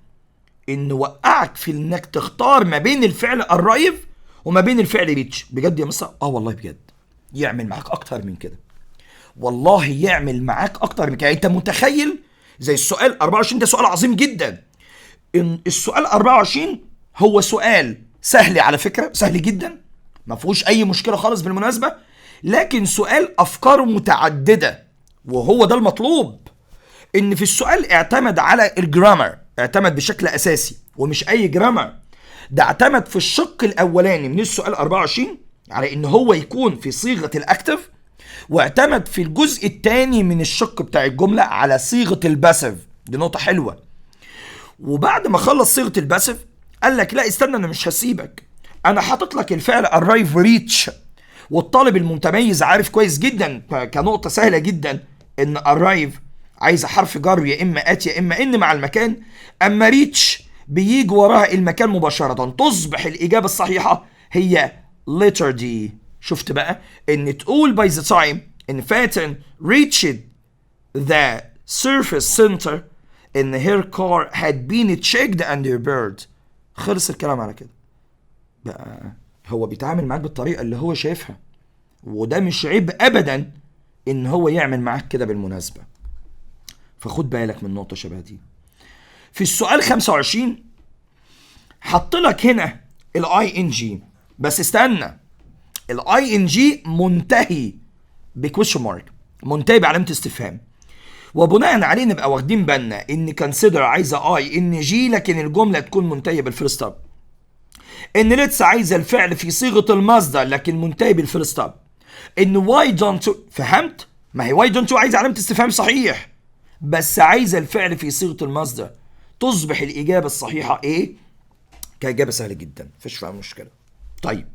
انه وقعك في انك تختار ما بين الفعل الرايف وما بين الفعل ريتش. بجد يا مستر؟ والله بجد يعمل معاك اكتر من كده، والله يعمل معاك اكتر من كده. انت متخيل زي السؤال 24 ده سؤال عظيم جدا. ان السؤال 24 هو سؤال سهل على فكره، سهل جدا ما فيهوش اي مشكله خالص بالمناسبه، لكن سؤال افكاره متعدده، وهو ده المطلوب. ان في السؤال اعتمد على الجرامر، اعتمد بشكل اساسي، ومش اي جرامر، ده اعتمد في الشق الاولاني من السؤال 24 على ان هو يكون في صيغه الاكتف، واعتمد في الجزء الثاني من الشق بتاع الجمله على صيغه الباسيف. دي نقطه حلوه. وبعد ما خلص صيغه الباسيف قال لك لا استنى انا مش هسيبك، انا حاطط لك الفعل arrive reach. والطالب المتميز عارف كويس جدا كنقطه سهله جدا ان arrive عايزه حرف جر يا اما ات يا اما ان مع المكان، اما ريتش بيجي وراها المكان مباشره. تصبح الاجابه الصحيحه هي letter D. شفت بقى ان تقول by the time ان فاتن reached the surface center ان her car had been checked and repaired. خلص الكلام على كده. بقى هو بيتعامل معاك بالطريقه اللي هو شايفها، وده مش عيب ابدا ان هو يعمل معاك كده بالمناسبه. فخد بالك من نقطه شبه دي. في السؤال 25 حط لك هنا الاي ان جي، بس استنى، الاي ان جي منتهي بكويشن مارك، منتهي بعلامه استفهام، وبناء عليه نبقى واخدين بالنا ان كونسيدر عايزه اي ان جي لكن الجمله تكون منتهيه بالفول ستوب، ان ليتس عايزه الفعل في صيغه المصدر لكن منتهي بالفول ستوب، ان واي دونت فهمت؟ ما هي واي دونت عايزه علامه استفهام صحيح، بس عايزه الفعل في صيغه المصدر، تصبح الاجابه الصحيحه ايه؟ كاجابه سهله جدا مفيش فيها مشكله. طيب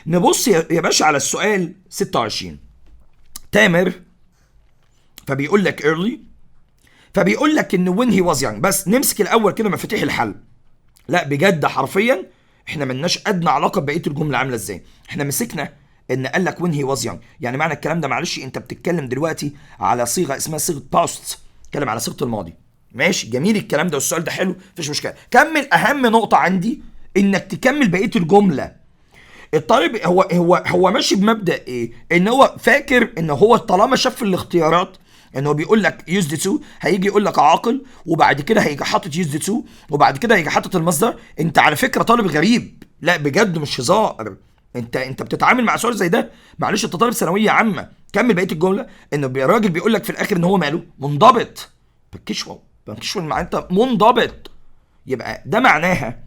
نبص يا باشا على السؤال 26. تامر فبيقول لك early، فبيقول لك ان when he was young، بس نمسك الاول كده مفاتيح الحل. لا بجد حرفيا احنا ملناش ادنى علاقه ببقيه الجمله عامله ازاي، احنا مسكنا ان قال لك when he was young، يعني معنى الكلام ده معلش انت بتتكلم دلوقتي على صيغه اسمها صيغه past، بتتكلم على صيغه الماضي. ماشي جميل الكلام ده والسؤال ده حلو مفيش مشكله. كمل، اهم نقطه عندي انك تكمل بقيه الجمله. الطالب هو ماشي بمبدا ايه؟ ان هو فاكر ان هو طالما شاف في الاختيارات ان هو بيقول لك used to، هيجي يقول لك عاقل وبعد كده هيجي حاطط used to وبعد كده هيجي حاطط المصدر. انت على فكره طالب غريب، لا بجد مش هزار، انت بتتعامل مع سؤال زي ده معلش انت طالب ثانويه عامه. كمل بقيه الجمله، ان الراجل بيقول لك في الاخر ان هو ماله منضبط، بكشول مع انت منضبط، يبقى ده معناها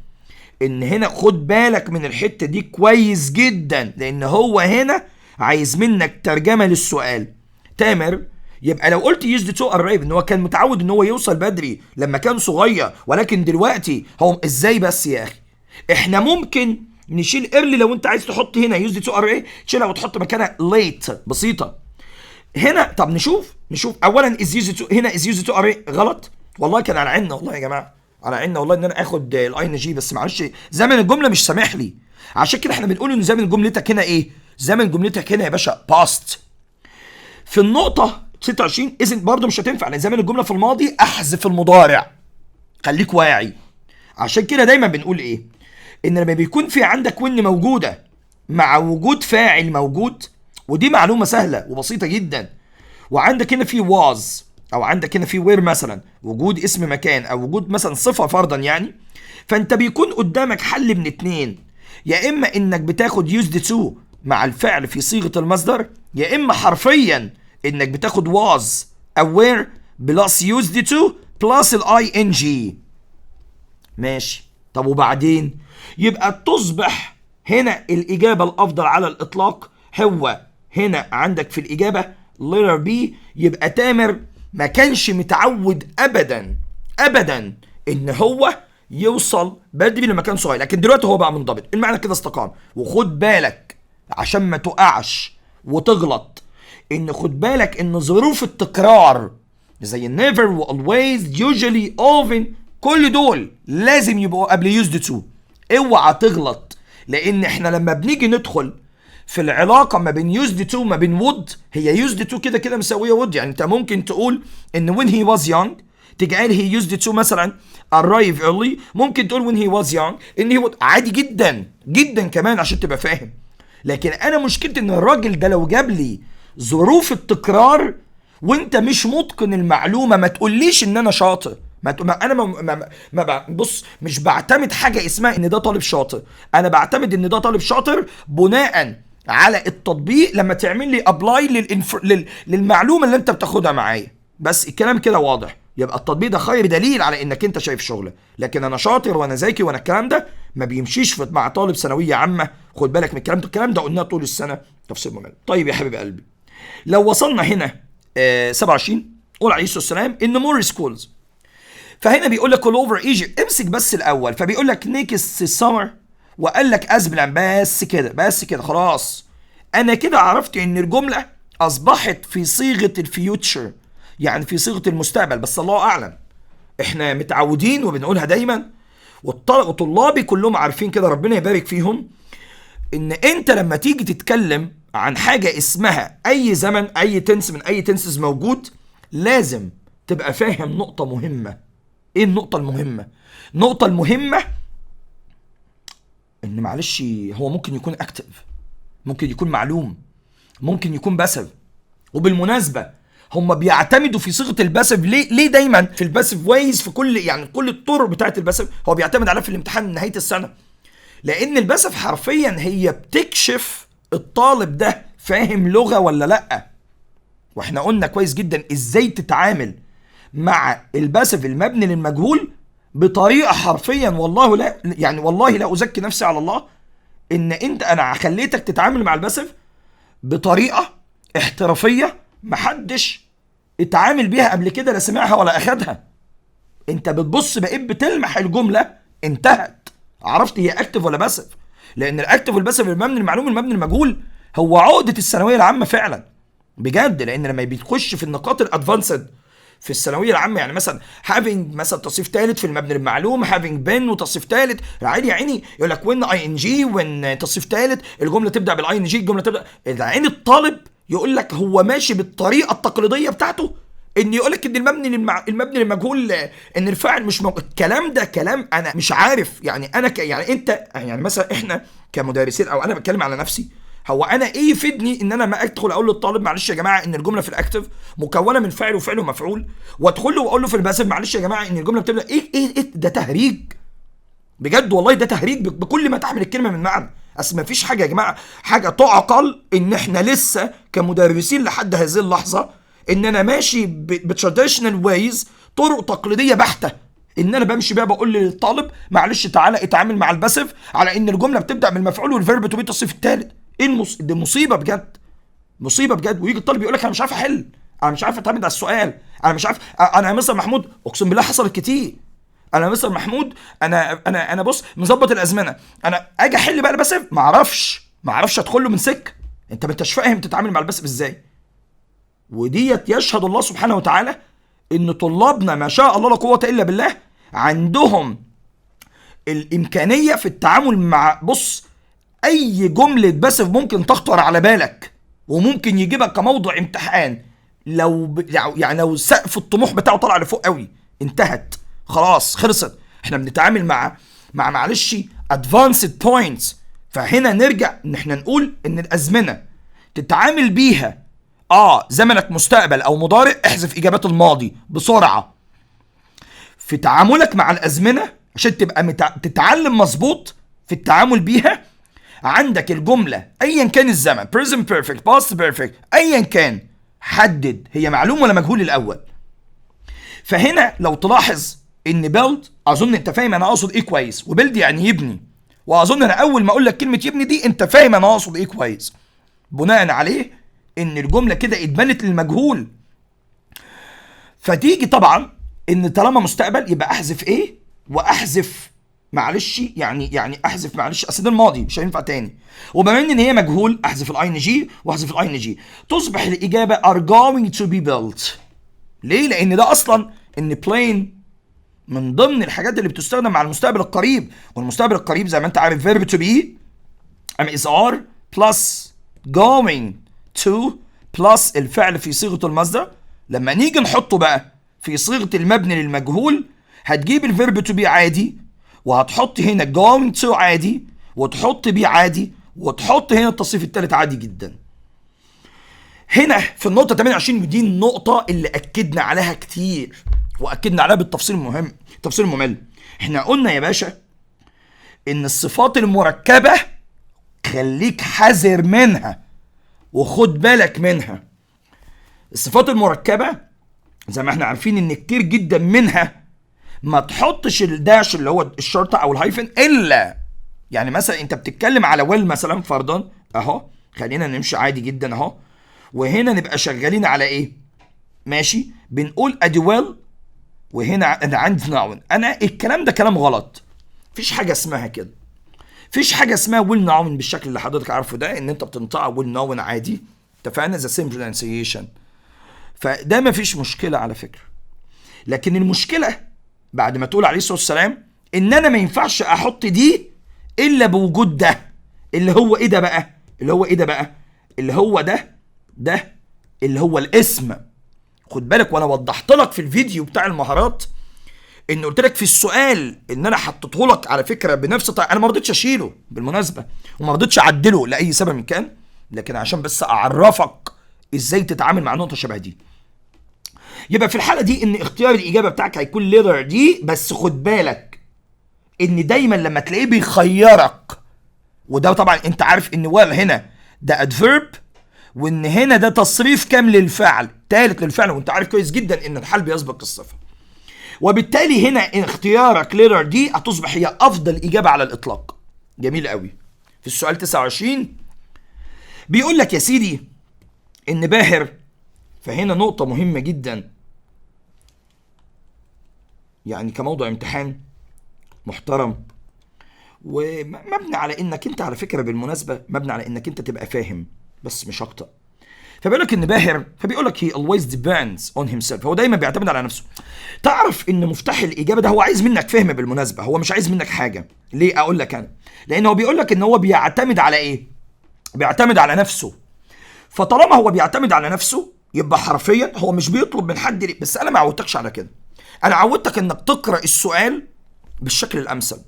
ان هنا خد بالك من الحته دي كويس جدا، لان هو هنا عايز منك ترجمه للسؤال. تامر يبقى لو قلت used to arrive ان هو كان متعود ان هو يوصل بدري لما كان صغير، ولكن دلوقتي هو ازاي بس يا اخي؟ احنا ممكن نشيل early لو انت عايز تحط هنا used to arrive تشيلها وتحط مكانها late، بسيطه. هنا طب نشوف اولا is used to، هنا is used to arrive غلط، والله كان على عيننا والله يا جماعه، على عيننا والله ان انا اخد الاي ان جي، بس معلش زمن الجمله مش سامح لي، عشان كده احنا بنقول ان زمن جملتك هنا ايه؟ زمن جملتك هنا يا باشا باست. في النقطه 26 اذن برضه مش هتنفع لان زمن الجمله في الماضي، احذف المضارع، خليك واعي. عشان كده دايما بنقول ايه؟ ان لما بيكون في عندك وين موجوده مع وجود فاعل موجود، ودي معلومه سهله وبسيطه جدا، وعندك هنا في واز او عندك هنا في وير مثلا، وجود اسم مكان او وجود مثلا صفه فرضا يعني، فانت بيكون قدامك حل من اتنين، يا اما انك بتاخد used to مع الفعل في صيغه المصدر، يا اما حرفيا انك بتاخد was او were بلس used to بلس الاي ان جي. ماشي طب وبعدين؟ يبقى تصبح هنا الاجابه الافضل على الاطلاق هو هنا عندك في الاجابه letter B. يبقى تامر ما كانش متعود ابدا ان هو يوصل بدري لما كان صغير، لكن دلوقتي هو بقى منضبط، المعنى كده استقام. وخد بالك عشان ما تقعش وتغلط، ان خد بالك ان ظروف التكرار زي never و always usually often كل دول لازم يبقوا قبل used to. اوعى تغلط، لان احنا لما بنيجي ندخل في العلاقه ما بين used to ما بين would، هي used to كده كده مساويه would، يعني انت ممكن تقول ان when he was young تيجي قال he used to مثلا arrive early، ممكن تقول when he was young ان he would، عادي جدا كمان عشان تبقى فاهم. لكن انا مشكلتي ان الراجل ده لو جاب لي ظروف التكرار وانت مش متقن المعلومه، ما تقوليش ان انا شاطر، انا بص مش بعتمد حاجه اسمها ان ده طالب شاطر، انا بعتمد ان ده طالب شاطر بناء على التطبيق لما تعمل لي ابلاي للمعلومه اللي انت بتاخدها معايا. بس الكلام كده واضح، يبقى التطبيق ده خير دليل على انك انت شايف شغلك. لكن انا شاطر وانا ذكي وانا الكلام ده ما بيمشيش مع طالب ثانويه عامه، خد بالك من الكلام ده، الكلام ده قلناه طول السنه تفصيل مجال. طيب يا حبيب قلبي، لو وصلنا هنا 27 قول عليه الصلاه والسلام ان مور سكولز، فهنا بيقول لك all over Egypt، امسك بس الاول، فبيقول لك next summer وقال لك أزبلان، بس كده خلاص. انا كده عرفت ان الجمله اصبحت في صيغه الفيوتشر، يعني في صيغه المستقبل، بس الله اعلم احنا متعودين وبنقولها دايما، وطلابي كلهم عارفين كده ربنا يبارك فيهم، ان انت لما تيجي تتكلم عن حاجه اسمها اي زمن اي تنس من اي تنسز موجود، لازم تبقى فاهم نقطه مهمه. ايه النقطه المهمه؟ النقطه المهمه ان معلش هو ممكن يكون اكتف، ممكن يكون معلوم، ممكن يكون بسل. وبالمناسبه هم بيعتمدوا في صيغه الباسيف ليه دايما في الباسيف ويز في كل يعني كل الطرق بتاعه الباسيف هو بيعتمد عليها في الامتحان نهايه السنه. لان الباسيف حرفيا هي بتكشف الطالب ده فاهم لغه ولا لا. واحنا قلنا كويس جدا ازاي تتعامل مع الباسيف المبني للمجهول بطريقه حرفيا والله لا يعني والله لا ازكي نفسي على الله ان انا خليتك تتعامل مع الباسيف بطريقه احترافيه محدش اتعامل بيها قبل كده، لا سمعها ولا اخدها. انت بتبص بقيت بتلمح الجمله انتهت، عرفت هي اكتف ولا باسيف. لان الاكتف والباسيف المبني للمعلوم المبني للمجهول هو عقده الثانويه العامه فعلا بجد. لان لما بيخش في النقاط الادفانسد في الثانويه العامه يعني مثلا having مثلا تصنيف ثالث في المبني للمعلوم having been وتصنيف ثالث عادي يا عيني يقول لك when ing when تصنيف ثالث الجمله تبدا بالاي ان جي الجمله تبدا عين الطالب يقول لك هو ماشي بالطريقه التقليديه بتاعته ان يقول لك ان المبني للمجهول ان الفاعل مش الكلام ده كلام انا مش عارف يعني انا يعني انت يعني مثلا احنا كمدرسين او انا بتكلم على نفسي هو انا ايه يفيدني ان انا ما ادخل اقول للطالب معلش يا جماعه ان الجمله في الاكتف مكونه من فاعل وفعل ومفعول وادخل له واقول له في الباسيف معلش يا جماعه ان الجمله بتبدا ايه ده تهريج بجد والله ده تهريج بكل ما تحمل الكلمه من معنى. اصل ما فيش حاجه يا جماعه حاجه تعقل ان احنا لسه كمدرسين لحد هذه اللحظه ان انا ماشي بتراديشنال ويز طرق تقليديه بحته ان انا بمشي بيها بقول للطالب معلش تعالى اتعامل مع الباسيف على ان الجمله بتبدا بالمفعول والفيرب تو بي التصريف الثالث. ايه دي مصيبه بجد مصيبه بجد. ويجي الطالب يقول لك انا مش عارف احل انا مش عارف اتعامل على السؤال انا مش عارف انا يا مستر محمود اقسم بالله حصلت كتير انا يا مستر محمود انا بص مظبط الازمنه انا اجي احل بقى الباسيف ما اعرفش ادخل له من سكه انت ما انتش فاهم تتعامل مع الباسيف ازاي. وديت يشهد الله سبحانه وتعالى ان طلابنا ما شاء الله لا قوه الا بالله عندهم الامكانيه في التعامل مع بص اي جمله باسيف ممكن تخطر على بالك وممكن يجيبك كموضوع امتحان يعني لو سقف الطموح بتاعه طلع لفوق قوي انتهت خلاص خلصت. احنا بنتعامل مع معلش ادفانسد بوينتس. فهنا نرجع ان احنا نقول ان الازمنه تتعامل بيها زمنك مستقبل او مضارع احذف اجابات الماضي بسرعه في تعاملك مع الازمنه عشان تبقى تتعلم مظبوط في التعامل بيها. عندك الجمله ايا كان الزمن present perfect past perfect ايا كان حدد هي معلوم ولا مجهول الاول. فهنا لو تلاحظ ان build اظن انت فاهم انا اقصد ايه كويس وبيلد يعني يبني واظن انا اول ما اقول لك كلمه يبني دي انت فاهم انا اقصد ايه كويس. بناء عليه ان الجمله كده اتبنت للمجهول فتيجي طبعا ان طالما مستقبل يبقى احذف ايه واحذف معلش يعني احذف معلش اصل ده الماضي مش هينفع تاني. وبما ان هي مجهول احذف الاي ان جي واحذف الاي ان جي تصبح الاجابه are going to be built. ليه؟ لان ده اصلا ان plain من ضمن الحاجات اللي بتستخدم مع المستقبل القريب والمستقبل القريب زي ما انت عارف verb to be is are plus going to plus الفعل في صيغه المصدر. لما نيجي نحطه بقى في صيغه المبني للمجهول هتجيب الفيرب تو بي عادي وهتحط هنا going to عادي وتحط بي عادي وتحط هنا التصريف الثالث عادي جدا. هنا في النقطه 28 ودي النقطه اللي اكدنا عليها كتير واكدنا عليها بالتفصيل المهم التفصيل الممل. احنا قلنا يا باشا ان الصفات المركبه خليك حذر منها وخد بالك منها. الصفات المركبه زي ما احنا عارفين ان كتير جدا منها ما تحطش الداش اللي هو الشرطه او الهايفن الا يعني مثلا انت بتتكلم على ويل مثلا فرضا اهو خلينا نمشي عادي جدا اهو وهنا نبقى شغالين على ايه ماشي بنقول ادي ويل وهنا انا عندي ناون. انا الكلام ده كلام غلط مفيش حاجه اسمها كده مفيش حاجه اسمها ويل ناون بالشكل اللي حضرتك عارفه ده ان انت بتنطقها ويل ناون عادي اتفقنا ذا سيم برونسيشن فده مفيش مشكله على فكره. لكن المشكله بعد ما تقول عليه الصلاه والسلام ان انا ما ينفعش احط دي الا بوجود ده اللي هو ايه ده بقى اللي هو ده اللي هو الاسم. خد بالك وانا وضحت لك في الفيديو بتاع المهارات ان قلت لك في السؤال ان انا حطيته لك على فكره بنفس انا ما رضيتش اشيله بالمناسبه وما رضيتش اعدله لاي سبب من كان لكن عشان بس اعرفك ازاي تتعامل مع نقطه شبه دي. يبقى في الحاله دي ان اختيار الاجابه بتاعك هيكون ليتر دي، بس خد بالك ان دايما لما تلاقيه بيخيرك، وده طبعا انت عارف ان well هنا ده ادفيرب، وان هنا ده تصريف كام للفعل، ثالث للفعل، وانت عارف كويس جدا ان الحال بيسبق الصفه. وبالتالي هنا إن اختيارك ليتر دي هتصبح هي افضل اجابه على الاطلاق. جميل قوي. في السؤال 29 بيقول لك يا سيدي ان باهر، فهنا نقطه مهمه جدا يعني كموضوع امتحان محترم، ومبني على انك انت على فكره بالمناسبه مبني على انك انت تبقى فاهم بس مش اكتر. فبيقول لك ان باهر، فبيقول لك he always depends on himself، هو دايما بيعتمد على نفسه. تعرف ان مفتاح الاجابه ده هو عايز منك فهم بالمناسبه، هو مش عايز منك حاجه. ليه اقول لك انا؟ لان هو بيقول لك ان هو بيعتمد على ايه؟ بيعتمد على نفسه. فطالما هو بيعتمد على نفسه يبقى حرفيا هو مش بيطلب من حد ليه. بس انا ما عودتكش على كده، انا عودتك انك تقرا السؤال بالشكل الامثل.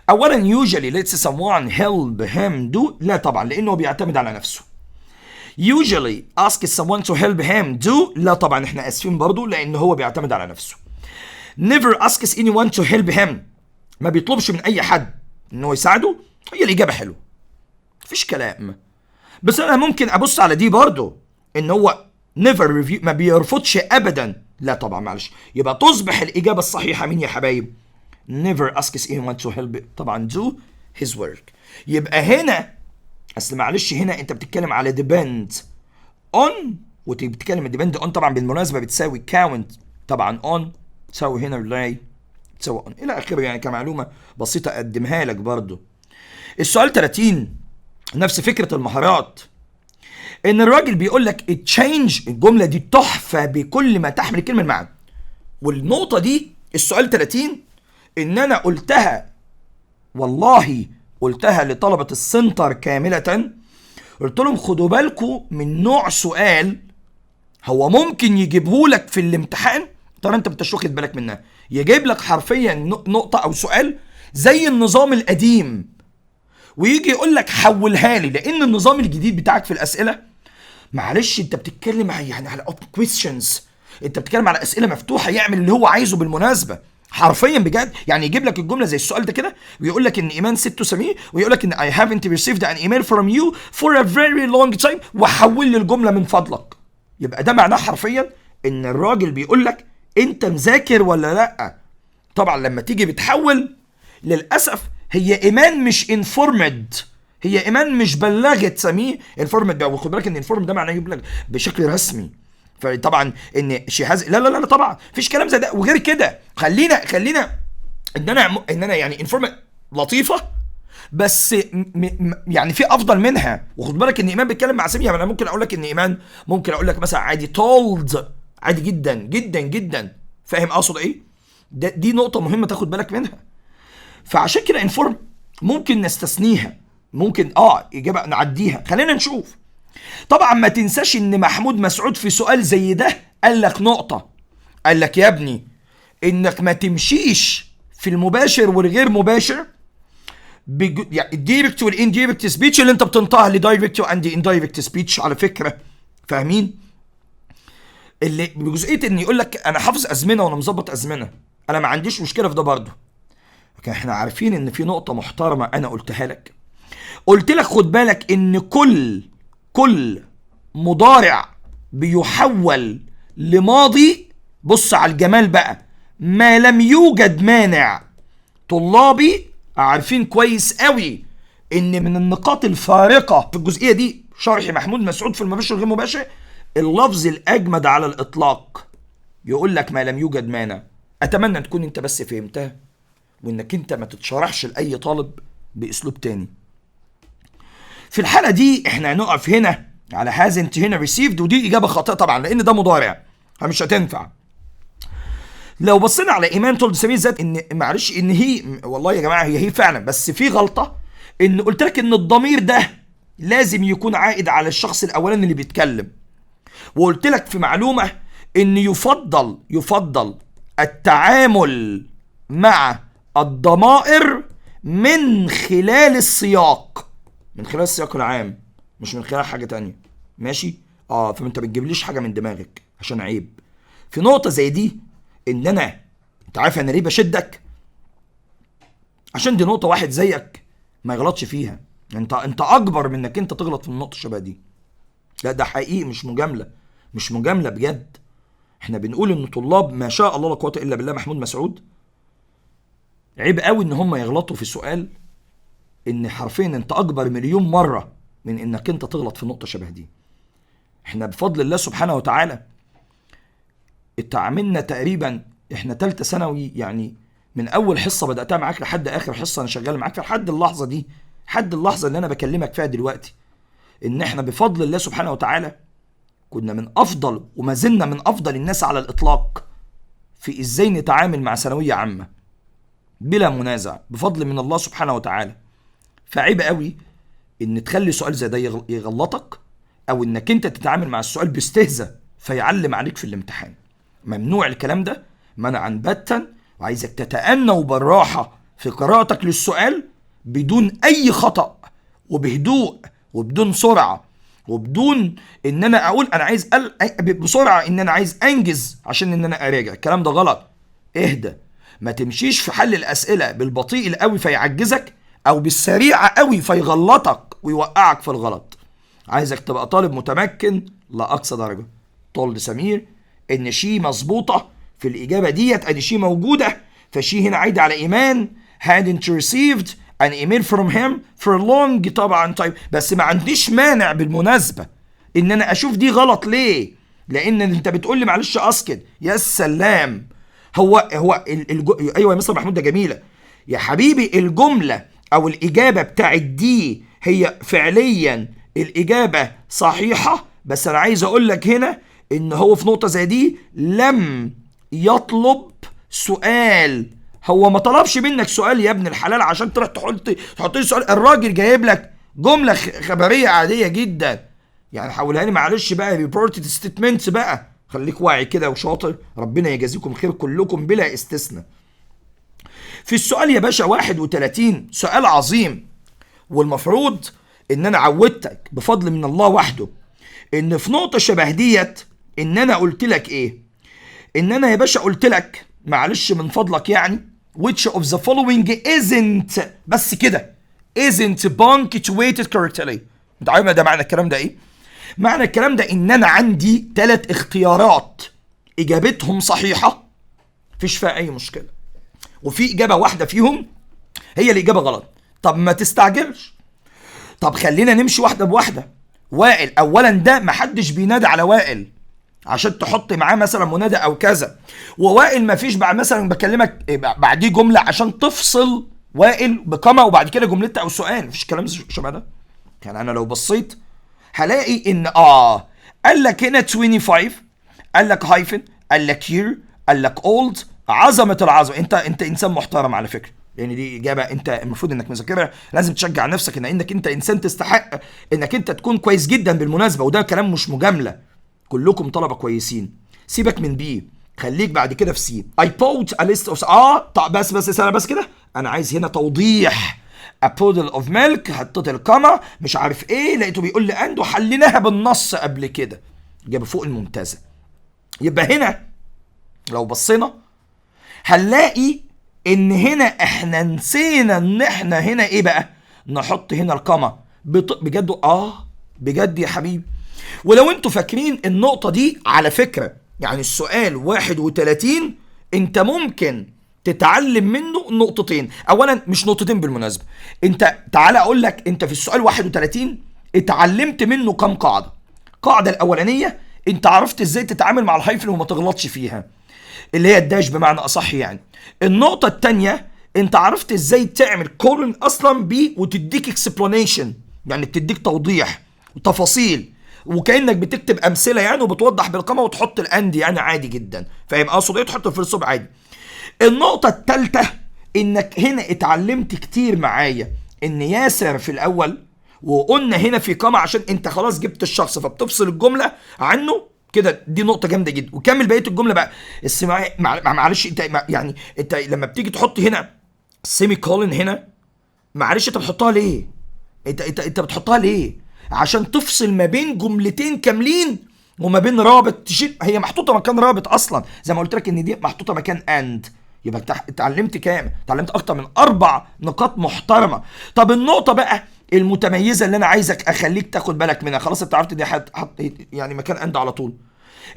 اولا usually let's someone help him do، لا طبعا لانه بيعتمد على نفسه. usually ask someone to help him do، لا طبعا احنا اسفين برضو لان هو بيعتمد على نفسه. never asks anyone to help him، ما بيطلبش من اي حد انه يساعده، هي الاجابه حلوه مفيش كلام. بس انا ممكن ابص على دي برضو ان هو never review، ما بيرفضش ابدا، لا طبعا معلش، يبقى تصبح الاجابه الصحيحه مين يا حبايب؟ never asks anyone to help طبعا do his work. يبقى هنا اصل معلش هنا انت بتتكلم على depend on، وبتتكلم depend on طبعا بالمناسبه بتساوي count طبعا on، تساوي هنا relay تساوي on الى اخره، يعني كمعلومه بسيطه اقدمها لك برضو. السؤال 30 نفس فكره المهارات، ان الراجل بيقول لك change، الجمله دي تحفه بكل ما تحمل كلمه المعنى. والنقطه دي السؤال 30 ان انا قلتها، والله قلتها لطلبه السنتر كامله، قلت لهم خدوا بالكم من نوع سؤال هو ممكن يجيبه لك في الامتحان، ترى انت مش واخد بالك منها، يجيب لك حرفيا نقطه او سؤال زي النظام القديم، ويجي يقول لك حولها لي، لان النظام الجديد بتاعك في الاسئله معلش انت بتتكلم يعني على open questions، انت بتتكلم على اسئله مفتوحه، يعمل اللي هو عايزه بالمناسبه حرفيا بجد. يعني يجيب لك الجمله زي السؤال ده كده ويقول لك ان ايمان ست سمير، ويقول لك ان I haven't received an email from you for a very long time، وحول لي الجمله من فضلك. يبقى ده معناه حرفيا ان الراجل بيقول لك انت مذاكر ولا لا. طبعا لما تيجي بتحول للاسف هي ايمان مش انفورمد، هي ايمان مش بلغت سمير انفورمد بقى، وخد بالك ان انفورمد ده معناه يبلغ بشكل رسمي. فطبعا ان شيهاز لا طبعا مفيش كلام زي ده. وغير كده خلينا ان انا يعني انفورمد لطيفه، بس يعني في افضل منها. وخد بالك ان ايمان بيتكلم مع سمير، يعني انا ممكن اقول لك ان ايمان، ممكن اقول لك مثلا عادي told، عادي جدا جدا جدا. فاهم اقصد ايه؟ دي نقطه مهمه تاخد بالك منها. فعشان كده انفورم ممكن نستثنيها، ممكن اجابه نعديها. خلينا نشوف. طبعا ما تنساش ان محمود مسعود في سؤال زي ده قال لك نقطه، قال لك يا ابني انك ما تمشيش في المباشر والغير مباشر يعني الدايركت والاندايركت سبيتش اللي انت بتنطقها لدايركت واند اندايركت سبيتش على فكره. فاهمين؟ اللي بجزئيه ان يقول لك انا حافظ ازمنه وانا مظبط ازمنه، انا ما عنديش مشكله في ده برضه. لكن احنا عارفين ان في نقطه محترمه انا قلتها لك، قلت لك خد بالك ان كل مضارع بيحول لماضي، بص على الجمال بقى، ما لم يوجد مانع. طلابي عارفين كويس قوي ان من النقاط الفارقه في الجزئيه دي شرح محمود مسعود في المباشر والغير مباشر، اللفظ الاجمد على الاطلاق يقول لك ما لم يوجد مانع. اتمنى تكون انت بس فهمتها، وانك انت ما تتشرحش لاي طالب باسلوب تاني. في الحاله دي احنا هنقف هنا على hasn't هنا received، ودي اجابه خاطئه طبعا لان ده مضارع فمش هتنفع. لو بصينا على ايمان تولد سمير ذات ان معلش ان هي، والله يا جماعه هي فعلا، بس في غلطه ان قلت لك ان الضمير ده لازم يكون عائد على الشخص الاولاني اللي بيتكلم، وقلت لك في معلومه ان يفضل التعامل مع الضمائر من خلال السياق، من خلال السياق العام مش من خلال حاجه تانية. ماشي؟ فانت بتجيبليش حاجه من دماغك عشان عيب. في نقطة زي دي ان انت عارف انا ليه بشدك؟ عشان دي نقطة واحد زيك ما يغلطش فيها. انت اكبر من انك انت تغلط في النقطة الشبه دي. لا ده حقيقي، مش مجاملة بجد. احنا بنقول ان طلاب ما شاء الله لا قوة الا بالله محمود مسعود عيب قوي ان هم يغلطوا في سؤال ان حرفيا انت اكبر مليون مرة من انك انت تغلط في نقطة شبه دي. احنا بفضل الله سبحانه وتعالى اتعاملنا تقريبا احنا تالتة ثانوي، يعني من اول حصة بدأتها معاك لحد اخر حصة انا شغال معاك لحد اللحظة دي، لحد اللحظة اللي انا بكلمك فيها دلوقتي، ان احنا بفضل الله سبحانه وتعالى كنا من افضل وما زلنا من افضل الناس على الاطلاق في ازاي نتعامل مع ثانوية عامة بلا منازع بفضل من الله سبحانه وتعالى. فعيب قوي ان تخلي سؤال زي ده يغلطك، او انك انت تتعامل مع السؤال باستهزاء فيعلم عليك في الامتحان. ممنوع الكلام ده منعا باتا، وعايزك تتأنى وبالراحة في قراءتك للسؤال بدون اي خطأ وبهدوء وبدون سرعة وبدون ان انا اقول انا عايز بسرعة ان انا عايز انجز عشان ان انا اراجع. الكلام ده غلط. اهدى، ما تمشيش في حل الاسئلة بالبطيء القوي فيعجزك او بالسريع قوي فيغلطك ويوقعك في الغلط. عايزك تبقى طالب متمكن لاقصى درجة. طالب سمير ان شي مظبوطة في الاجابة ديت، ادي شي موجودة، فشي هنا عايدة على ايمان hadn't received an email from him for long. طبعا طيب، بس ما عنديش مانع بالمناسبة ان انا اشوف دي غلط. ليه؟ لان انت بتقول لي معلش اسكت. يا سلام، ايوه يا مستر محمود ده جميلة يا حبيبي. الجملة او الاجابة بتاعت دي هي فعليا الاجابة صحيحة، بس انا عايز اقول لك هنا ان هو في نقطة زي دي لم يطلب سؤال. هو ما طلبش منك سؤال يا ابن الحلال عشان تروح تحط لي سؤال. الراجل جايب لك جملة خبرية عادية جدا، يعني حولها لي معلش بقى ريبورتد ستيتمنتس بقى. خليك واعي كده وشاطر، ربنا يجازيكم خير كلكم بلا استثناء. في السؤال يا باشا 31 سؤال عظيم، والمفروض ان انا عودتك بفضل من الله وحده ان في نقطة شبه ديت ان انا قلت لك ايه؟ ان انا يا باشا قلت لك معلش من فضلك يعني which of the following isn't، بس كده isn't punctuated correctly. انت عارف ده معنى الكلام ده ايه؟ معنى الكلام ده ان انا عندي 3 اختيارات اجابتهم صحيحة مفيش فيها اي مشكلة، وفي اجابة واحدة فيهم هي الاجابة غلط. طب ما تستعجلش، طب خلينا نمشي واحدة بواحدة. وائل اولا ده محدش بينادي على وائل عشان تحط معاه مثلا منادى او كذا، ووائل ما فيش بعد مثلا بكلمك بعديه جمله عشان تفصل وائل بكما وبعد كده جملتها او سؤال. مفيش كلام شبه ده. يعني انا لو بصيت هلاقي ان قال لك هنا 25، قال لك هايفن، قال لك يير، قال لك اولد. عظمه العظمه. انت انسان محترم على فكره، يعني دي اجابه انت المفروض انك مذاكرها. لازم تشجع نفسك انك انت انسان تستحق انك انت تكون كويس جدا بالمناسبه، وده كلام مش مجامله. كلكم طلبه كويسين. سيبك من بي، خليك بعد كده في سي. I bought a list of طب بس كده انا عايز هنا توضيح. a bottle of milk، حطيت الكما مش عارف ايه، لقيته بيقول لي عنده حليناها بالنص قبل كده، جاب فوق الممتازه. يبقى هنا لو بصينا هنلاقي ان هنا احنا نسينا ان احنا هنا ايه بقى، نحط هنا الكما. بجد بجد يا حبيبي. ولو انتوا فاكرين النقطة دي على فكرة، يعني السؤال 31 انت ممكن تتعلم منه نقطتين. اولا مش نقطتين بالمناسبة، انت تعالى اقول لك انت في السؤال 31 اتعلمت منه كم قاعدة. القاعدة الاولانية انت عرفت ازاي تتعامل مع الهايفن وما تغلطش فيها، اللي هي الداش بمعنى اصح يعني. النقطة التانية انت عرفت ازاي تعمل كولن اصلا بي وتديك اكسبلانيشن، يعني بتديك توضيح وتفاصيل وكانك بتكتب امثله يعني، وبتوضح بالقمه وتحط الاند يعني عادي جدا. فيبقى اقصد ايه؟ تحط الفلسفه عادي. النقطه الثالثه انك هنا اتعلمت كتير معايا ان ياسر في الاول، وقلنا هنا في قمه عشان انت خلاص جبت الشخص فبتفصل الجمله عنه كده. دي نقطه جامده جدا. وكمل بقيه الجمله بقى. معلش انت يعني انت لما بتيجي تحط هنا سيمي كولن هنا، معلش انت بتحطها ليه؟ انت بتحطها ليه؟ عشان تفصل ما بين جملتين كاملين وما بين رابط تشيل، هي محطوطه مكان رابط اصلا، زي ما قلت لك ان دي محطوطه مكان اند. يبقى اتعلمت كام؟ اتعلمت اكتر من 4 نقاط محترمه. طب النقطه بقى المتميزه اللي انا عايزك اخليك تاخد بالك منها، خلاص انت عرفت دي حط يعني مكان اند على طول،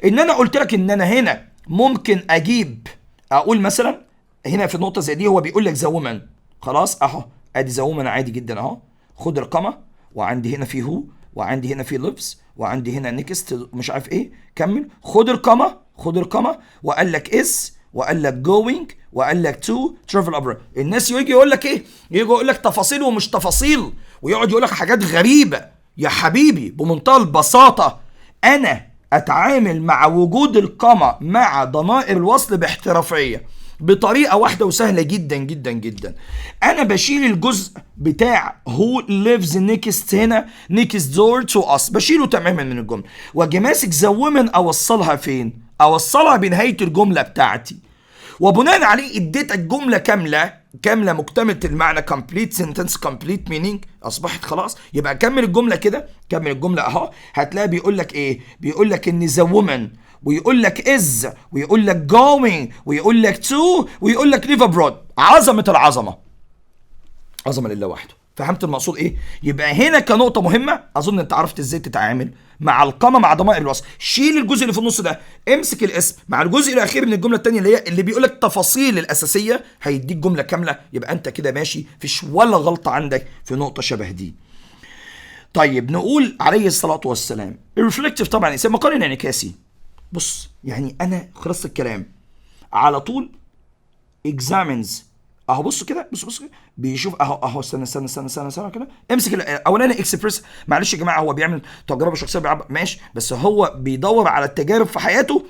ان انا قلت لك ان انا هنا ممكن اجيب اقول مثلا هنا في نقطه زي دي هو بيقول لك ذا وومن، خلاص اهو ادي ذا وومن عادي جدا اهو، خد القمه، وعندي هنا في هو، وعندي هنا في ليفز، وعندي هنا نيكست مش عارف ايه، كمل، خد القمه وقال لك اس، وقال لك جوينج، وقال لك تو ترافل ابرا. الناس يجي يقول لك ايه؟ يجي يقول لك تفاصيل ومش تفاصيل، ويقعد يقول لك حاجات غريبه. يا حبيبي بمنتهى البساطه انا اتعامل مع وجود القمه مع ضمائر الوصل باحترافيه بطريقه واحده وسهله جدا جدا جدا. انا بشيل الجزء بتاع who lives next هنا next door to us، بشيله تماما من الجمله، واجي ماسك the woman اوصلها فين؟ اوصلها بنهايه الجمله بتاعتي، وبناء عليه اديتك جمله كامله مكتمله المعنى complete sentence complete meaning، اصبحت خلاص. يبقى كمل الجمله كده، كمل الجمله اهو، هتلاقي بيقول لك ايه؟ بيقول لك ان the woman، ويقول لك is، ويقول لك going، ويقول لك to، ويقول لك live abroad. عظمه العظمه، عظمه لله وحده. فهمت المقصود ايه؟ يبقى هنا كنقطه مهمه، اظن انت عرفت ازاي تتعامل مع القمه مع ضمائر الوصل. شيل الجزء اللي في النص ده، امسك الاسم مع الجزء الاخير من الجمله الثانيه اللي بيقول لك تفاصيل الاساسيه، هيديك جمله كامله. يبقى انت كده ماشي، فيش ولا غلطه عندك في نقطه شبه دي. طيب نقول عليه الصلاه والسلام الريفلكتيف طبعا اسم مقارن انعكاسي. بص يعني انا خلصت الكلام على طول examines اهو، بص كده، بص كده، بيشوف اهو استنى كده، امسك الاولاني اكسبريس. معلش يا جماعه هو بيعمل تجربه شخصيه ماشي، بس هو بيدور على التجارب في حياته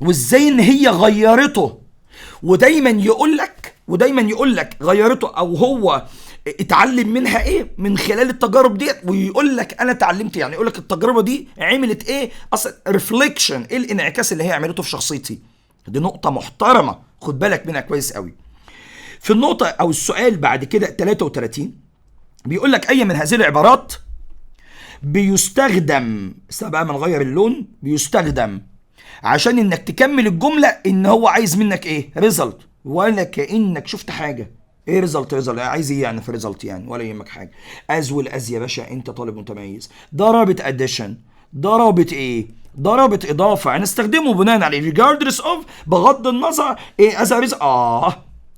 وازاي ان هي غيرته، ودايما يقول لك غيرته او هو اتعلم منها ايه من خلال التجارب ديت، ويقول لك انا اتعلمت يعني، يقول لك التجربه دي عملت ايه اصلا، ريفليكشن، ايه الانعكاس اللي هي عملته في شخصيتي. دي نقطه محترمه خد بالك منها كويس قوي. في النقطه او السؤال بعد كده 33 بيقول لك اي من هذه العبارات بيستخدم، بقى من غير اللون، بيستخدم عشان انك تكمل الجمله ان هو عايز منك ايه؟ ريزلت، ولا كانك شفت حاجه. ايه ريزلت عايز ايه يعني في ريزلت يعني؟ ولا يهمك حاجه. از ويل يا باشا انت طالب متميز، ده رابط اديشن، ده رابط ايه؟ ده رابط اضافه، هنستخدمه بناء على regardless of، بغض النظر ايه از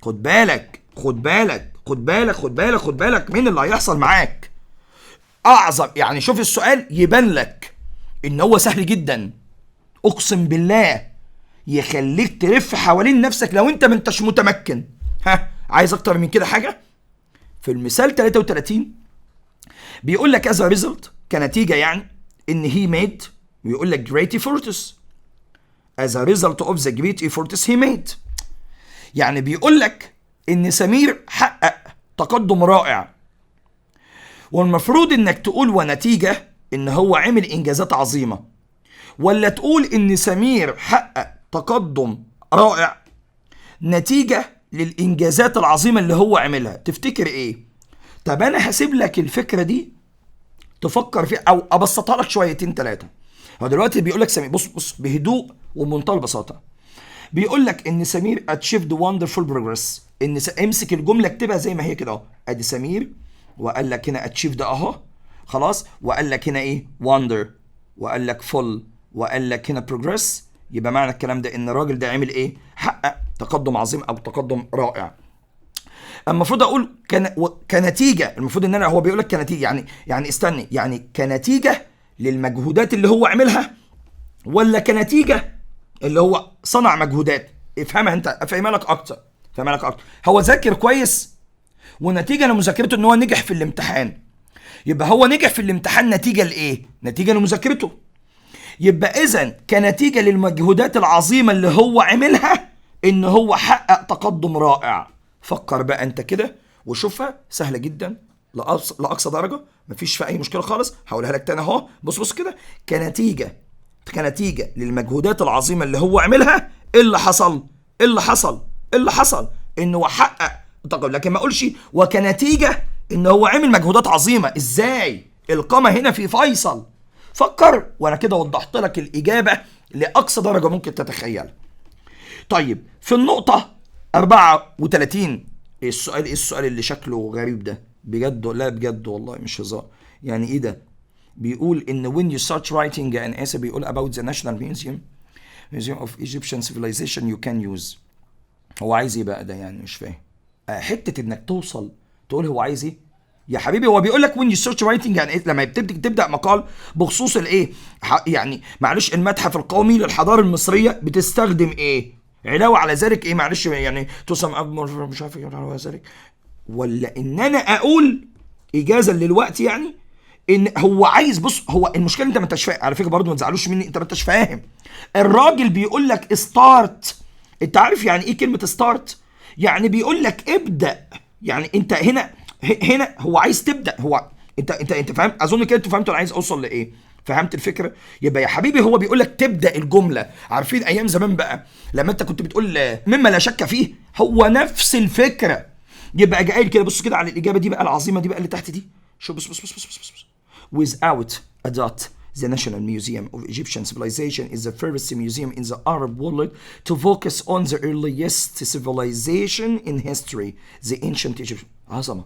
خد بالك من اللي هيحصل معاك. اعظم يعني، شوف السؤال يبان لك ان هو سهل جدا، اقسم بالله يخليك تلف حوالين نفسك لو انت ما انتش متمكن. عايز اكتر من كده حاجه؟ في المثال 33 بيقول لك as a result، كنتيجه يعني، ان he made، ويقول لك great efforts as a result of the great efforts he made. يعني بيقول لك ان سمير حقق تقدم رائع، والمفروض انك تقول ونتيجه ان هو عمل انجازات عظيمه، ولا تقول ان سمير حقق تقدم رائع نتيجه للانجازات العظيمه اللي هو عملها؟ تفتكر ايه؟ طب انا هسيب لك الفكره دي تفكر فيها، او ابسطها لك شويتين 3. هو دلوقتي بيقول لك سمير، بص بهدوء وبمنتهى البساطه، بيقول لك ان سمير achieved wonderful progress. ان امسك الجمله اكتبها زي ما هي كده اهو، ادي سمير، وقال لك هنا achieved اهو خلاص، وقال لك هنا ايه؟ wonder، وقال لك full، وقال لك هنا progress. يبقى معنى الكلام ده ان الراجل ده عمل ايه؟ حقق تقدم عظيم او تقدم رائع. المفروض اقول كنتيجه، المفروض ان انا، هو بيقول لك كنتيجه يعني استني، يعني كنتيجه للمجهودات اللي هو عملها، ولا كنتيجه اللي هو صنع مجهودات؟ افهمها انت، افهمها لك اكتر. هو ذاكر كويس، ونتيجه لمذاكرته ان هو نجح في الامتحان. يبقى هو نجح في الامتحان نتيجه لايه؟ نتيجه لمذاكرته. يبقى اذا كنتيجه للمجهودات العظيمه اللي هو عملها ان هو حقق تقدم رائع. فكر بقى انت كده وشوفها، سهله جدا لاقصى درجه، مفيش فيها اي مشكله خالص. هقولها لك تاني اهو، بص كده، كنتيجه للمجهودات العظيمه اللي هو عملها، ايه اللي حصل؟ انه حقق تقدم. لكن ما اقولش وكنتيجه ان هو عمل مجهودات عظيمه. ازاي؟ القامه هنا في فيصل، فكر، وانا كده وضحت لك الاجابه لاقصى درجه ممكن تتخيلها. طيب في النقطه 34، ايه السؤال اللي شكله غريب ده بجد؟ لا بجد والله مش هزار. يعني ايه ده؟ بيقول ان when you start writing an essay بيقول about the National Museum of Egyptian Civilization you can use. هو عايز ايه بقى ده؟ يعني مش فاهم. حته انك توصل تقول هو عايز ايه يا حبيبي. هو بيقول لك when you start writing يعني لما تبدا مقال بخصوص الايه، يعني معلش المتحف القومي للحضاره المصريه بتستخدم ايه؟ علاوه على ذلك ايه؟ معلش يعني تسم مش عارف ايه علاوه على ذلك، ولا ان انا اقول اجازه للوقت يعني ان هو عايز. بص، هو المشكله انت ما انتش فاهم على فكره برضه، ما تزعلوش مني، انت ما انتش فاهم. الراجل بيقول لك ستارت. انت عارف يعني ايه كلمه ستارت؟ يعني بيقول لك ابدا. يعني انت هنا هو عايز تبدا. هو انت فاهم؟ اظن كده انتوا فهمتوا انا عايز اوصل لايه. فهمت الفكره؟ يبقى يا حبيبي هو بيقول لك تبدا الجمله. عارفين ايام زمان بقى لما انت كنت بتقول مما لا شك فيه؟ هو نفس الفكره. يبقى جاي كده بص كده على الاجابه دي بقى العظيمه دي بقى اللي تحت دي. شو بص. Without a doubt, the National Museum of Egyptian Civilization is the first museum in the Arab world to focus on the earliest civilization in history, the ancient Egyptian. عظمة.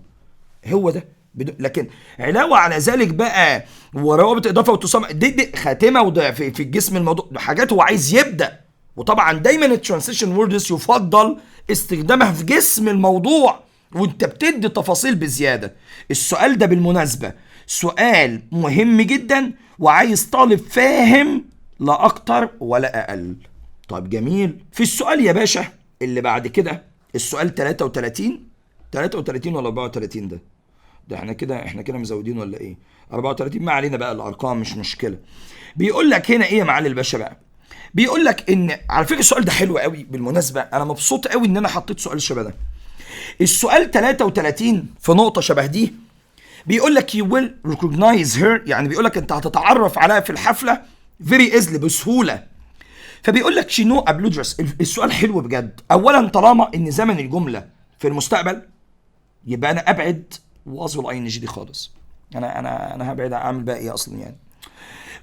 هو ده. لكن علاوة على ذلك بقى وروابط إضافة وتصام دي خاتمة، وده في الجسم الموضوع حاجات هو عايز يبدأ. وطبعا دايما الترانسيشن ووردز يفضل استخدامها في جسم الموضوع وانت بتدي تفاصيل بزيادة. السؤال ده بالمناسبة سؤال مهم جدا وعايز طالب فاهم لا اكتر ولا اقل. طيب جميل. في السؤال يا باشا اللي بعد كده السؤال 33 ولا 34 ده احنا كده مزودين ولا ايه؟ 34 ما علينا بقى الارقام مش مشكلة. بيقول لك هنا ايه يا معالي الباشا بقى؟ بيقول لك ان على فكرة السؤال ده حلو قوي بالمناسبة، انا مبسوط قوي ان انا حطيت سؤال شبه ده. السؤال 33 في نقطة شبه دي بيقول لك you will recognize her، يعني بيقول لك انت هتتعرف عليها في الحفلة very easily بسهولة. فبيقول لك she know a blue dress. السؤال حلو بجد. اولا طالما ان زمن الجملة في المستقبل يبقى انا ابعد واصل اي ان جي دي خالص. انا هبعد اعمل بقى ايه اصلا يعني.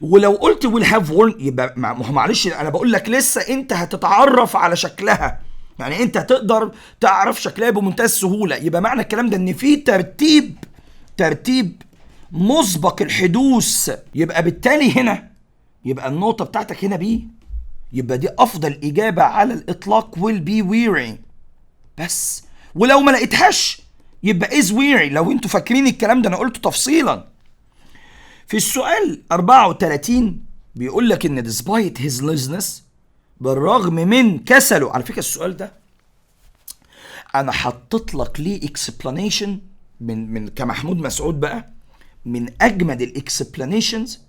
ولو قلت will have worn يبقى معلش انا بقول لك لسه انت هتتعرف على شكلها، يعني انت هتقدر تعرف شكلها بمنتهى السهولة. يبقى معنى الكلام ده ان في ترتيب مسبق الحدوث. يبقى بالتالي هنا يبقى النقطة بتاعتك هنا بي، يبقى دي افضل اجابة على الاطلاق will be wearing بس. ولو ما لقيتهاش يبقى is wearing. لو انتوا فاكرين الكلام ده انا قلته تفصيلا. في السؤال 34 بيقول لك ان despite his laziness، بالرغم من كسله. على فكرة السؤال ده انا حطيت لك ليه explanation من كمحمود مسعود بقى من اجمد الاكسبلانيشنز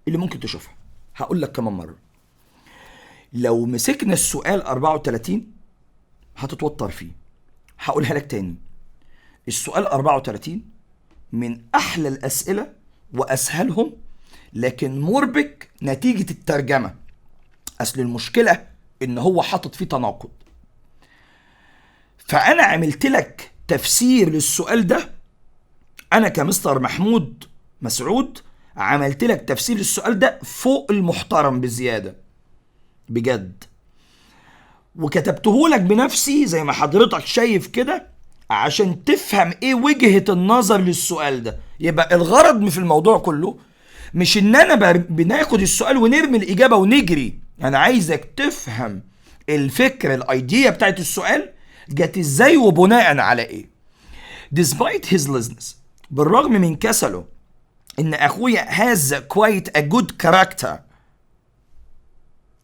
اللي ممكن تشوفها. هقول لك كمان مره. لو مسكنا السؤال 34 هتتوتر فيه. هقولها لك تاني. السؤال 34 من احلى الاسئله واسهلهم، لكن مربك نتيجه الترجمه. اصل المشكله ان هو حاطط فيه تناقض. فانا عملت لك تفسير للسؤال ده. انا كمستر محمود مسعود عملت لك تفسير السؤال ده فوق المحترم بزيادة بجد، وكتبته لك بنفسي زي ما حضرتك شايف كده عشان تفهم ايه وجهة النظر للسؤال ده. يبقى الغرض في الموضوع كله مش ان انا بناخد السؤال ونرمي الاجابة ونجري. انا عايزك تفهم الفكرة الايديا بتاعت السؤال جت ازاي وبناء على ايه. Despite his laziness، بالرغم من كسله، ان اخويا has quite a good character.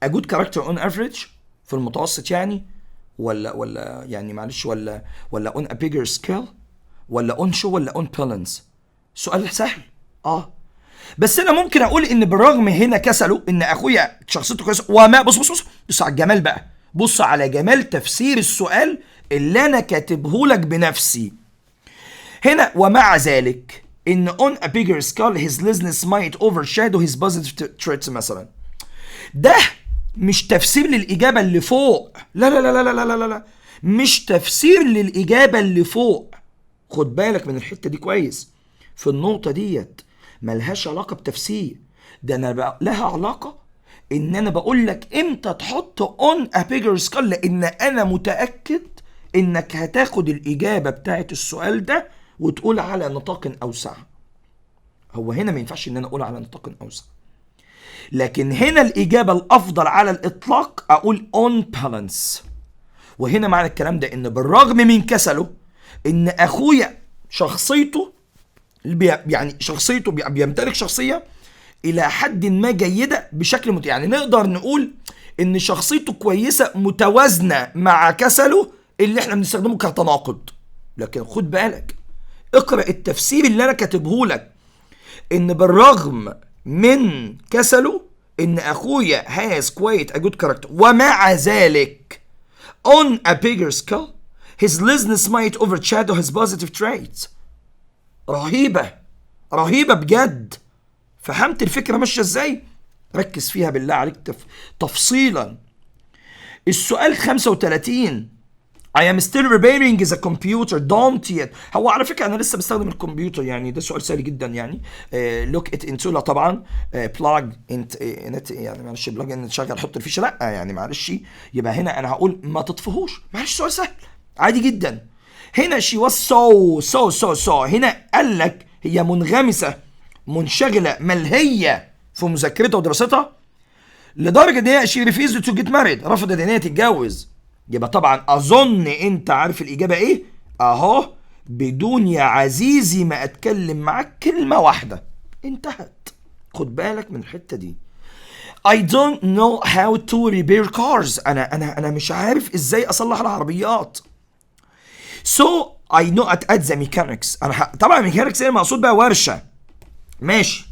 a good character on average في المتوسط يعني، ولا يعني معلش ولا on a bigger scale ولا on show ولا on balance. سؤال سهل بس انا ممكن اقول ان بالرغم هنا كسله ان اخويا شخصيته كويسه وما بص على الجمال بقى. بص على جمال تفسير السؤال اللي انا كاتبه لك بنفسي هنا. ومع ذلك ان on a bigger scale his laziness might overshadow his positive traits مثلا. ده مش تفسير للإجابة اللي فوق. لا لا لا لا لا لا لا، مش تفسير للإجابة اللي فوق. خد بالك من الحتة دي كويس. في النقطة ديت ملهاش علاقة بتفسير. ده انا بقى لها علاقة ان انا بقول لك امتى تحط on a bigger skull، لان انا متأكد انك هتاخد الاجابة بتاعت السؤال ده وتقول على نطاق اوسع. هو هنا ما ينفعش ان انا اقول على نطاق اوسع، لكن هنا الاجابة الافضل على الاطلاق اقول on balance. وهنا معنى الكلام ده ان بالرغم من كسله ان اخويا شخصيته بيمتلك شخصية الى حد ما جيدة بشكل يعني نقدر نقول ان شخصيته كويسة متوازنة مع كسله اللي احنا بنستخدمه كتناقض. لكن خد بالك، اقرأ التفسير اللي انا كاتبه لك، ان بالرغم من كسله ان اخويا has quite a good character، ومع ذلك on a bigger scale his laziness might overshadow his positive traits. رهيبة بجد. فهمت الفكرة ماشية ازاي؟ ركز فيها بالله عليك تفصيلا. السؤال 35 I am still repairing the computer don't yet. هو على فكرة أنا لسه بستخدم الكمبيوتر، يعني ده سؤال سهل جدا يعني. look it into، لا طبعا plug in يعني معلش plug in تشغل حط الفيشة، لا يعني معلش. يبقى هنا أنا هقول ما تطفهوش، معلش سؤال سهل عادي جدا. هنا she was so هنا قال لك هي منغمسة منشغلة ملهية في مذاكرتها ودراستها لدرجة ان هي she refused to get married، رفضت ان هي تتجوز. يبقى طبعا اظن انت عارف الاجابة ايه اهو، بدون يا عزيزي ما اتكلم معاك كلمة واحدة انتهت. خد بالك من الحتة دي. I don't know how to repair cars. انا مش عارف ازاي اصلح العربيات. So I know at the mechanics. طبعا mechanics هنا مقصود بقى ورشة، ماشي.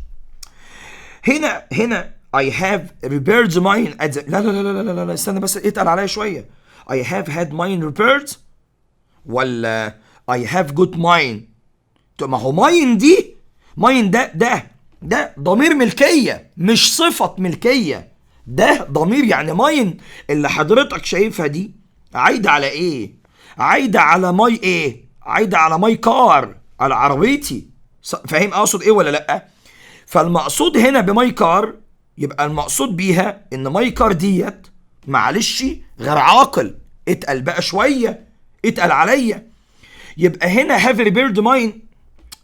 هنا I have repaired mine at the... لا استنى بس اتقل عليا شوية. I have had mine repaired ولا I have got mine؟ ما هو mine دي ده ضمير ملكية مش صفة ملكية، ده ضمير. يعني mine اللي حضرتك شايفها دي عايدة على ايه؟ عايدة على ماي ايه؟ عايدة على ماي كار، على عربيتي. فاهم اقصد ايه ولا لأ؟ فالمقصود هنا بماي كار يبقى المقصود بيها ان ماي كار ديت معلش غير عاقل. اتقل بقى شوية، اتقل عليا. يبقى هنا have repaired mine.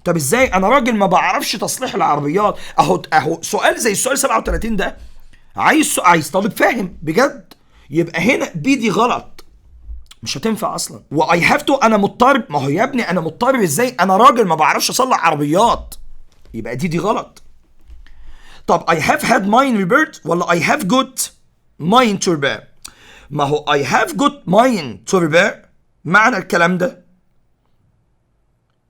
طب ازاي انا راجل ما بعرفش تصليح العربيات؟ اهو سؤال زي السؤال 37 ده عايز طالب فاهم بجد. يبقى هنا بي دي غلط، مش هتنفع اصلا. واي هاف تو انا مضطرب. ما هو يا ابني انا مضطرب ازاي؟ انا راجل ما بعرفش اصلح عربيات، يبقى دي غلط. طب I have had mine repaired ولا I have got mine to repair؟ ما هو I have got mine to repair معنى الكلام ده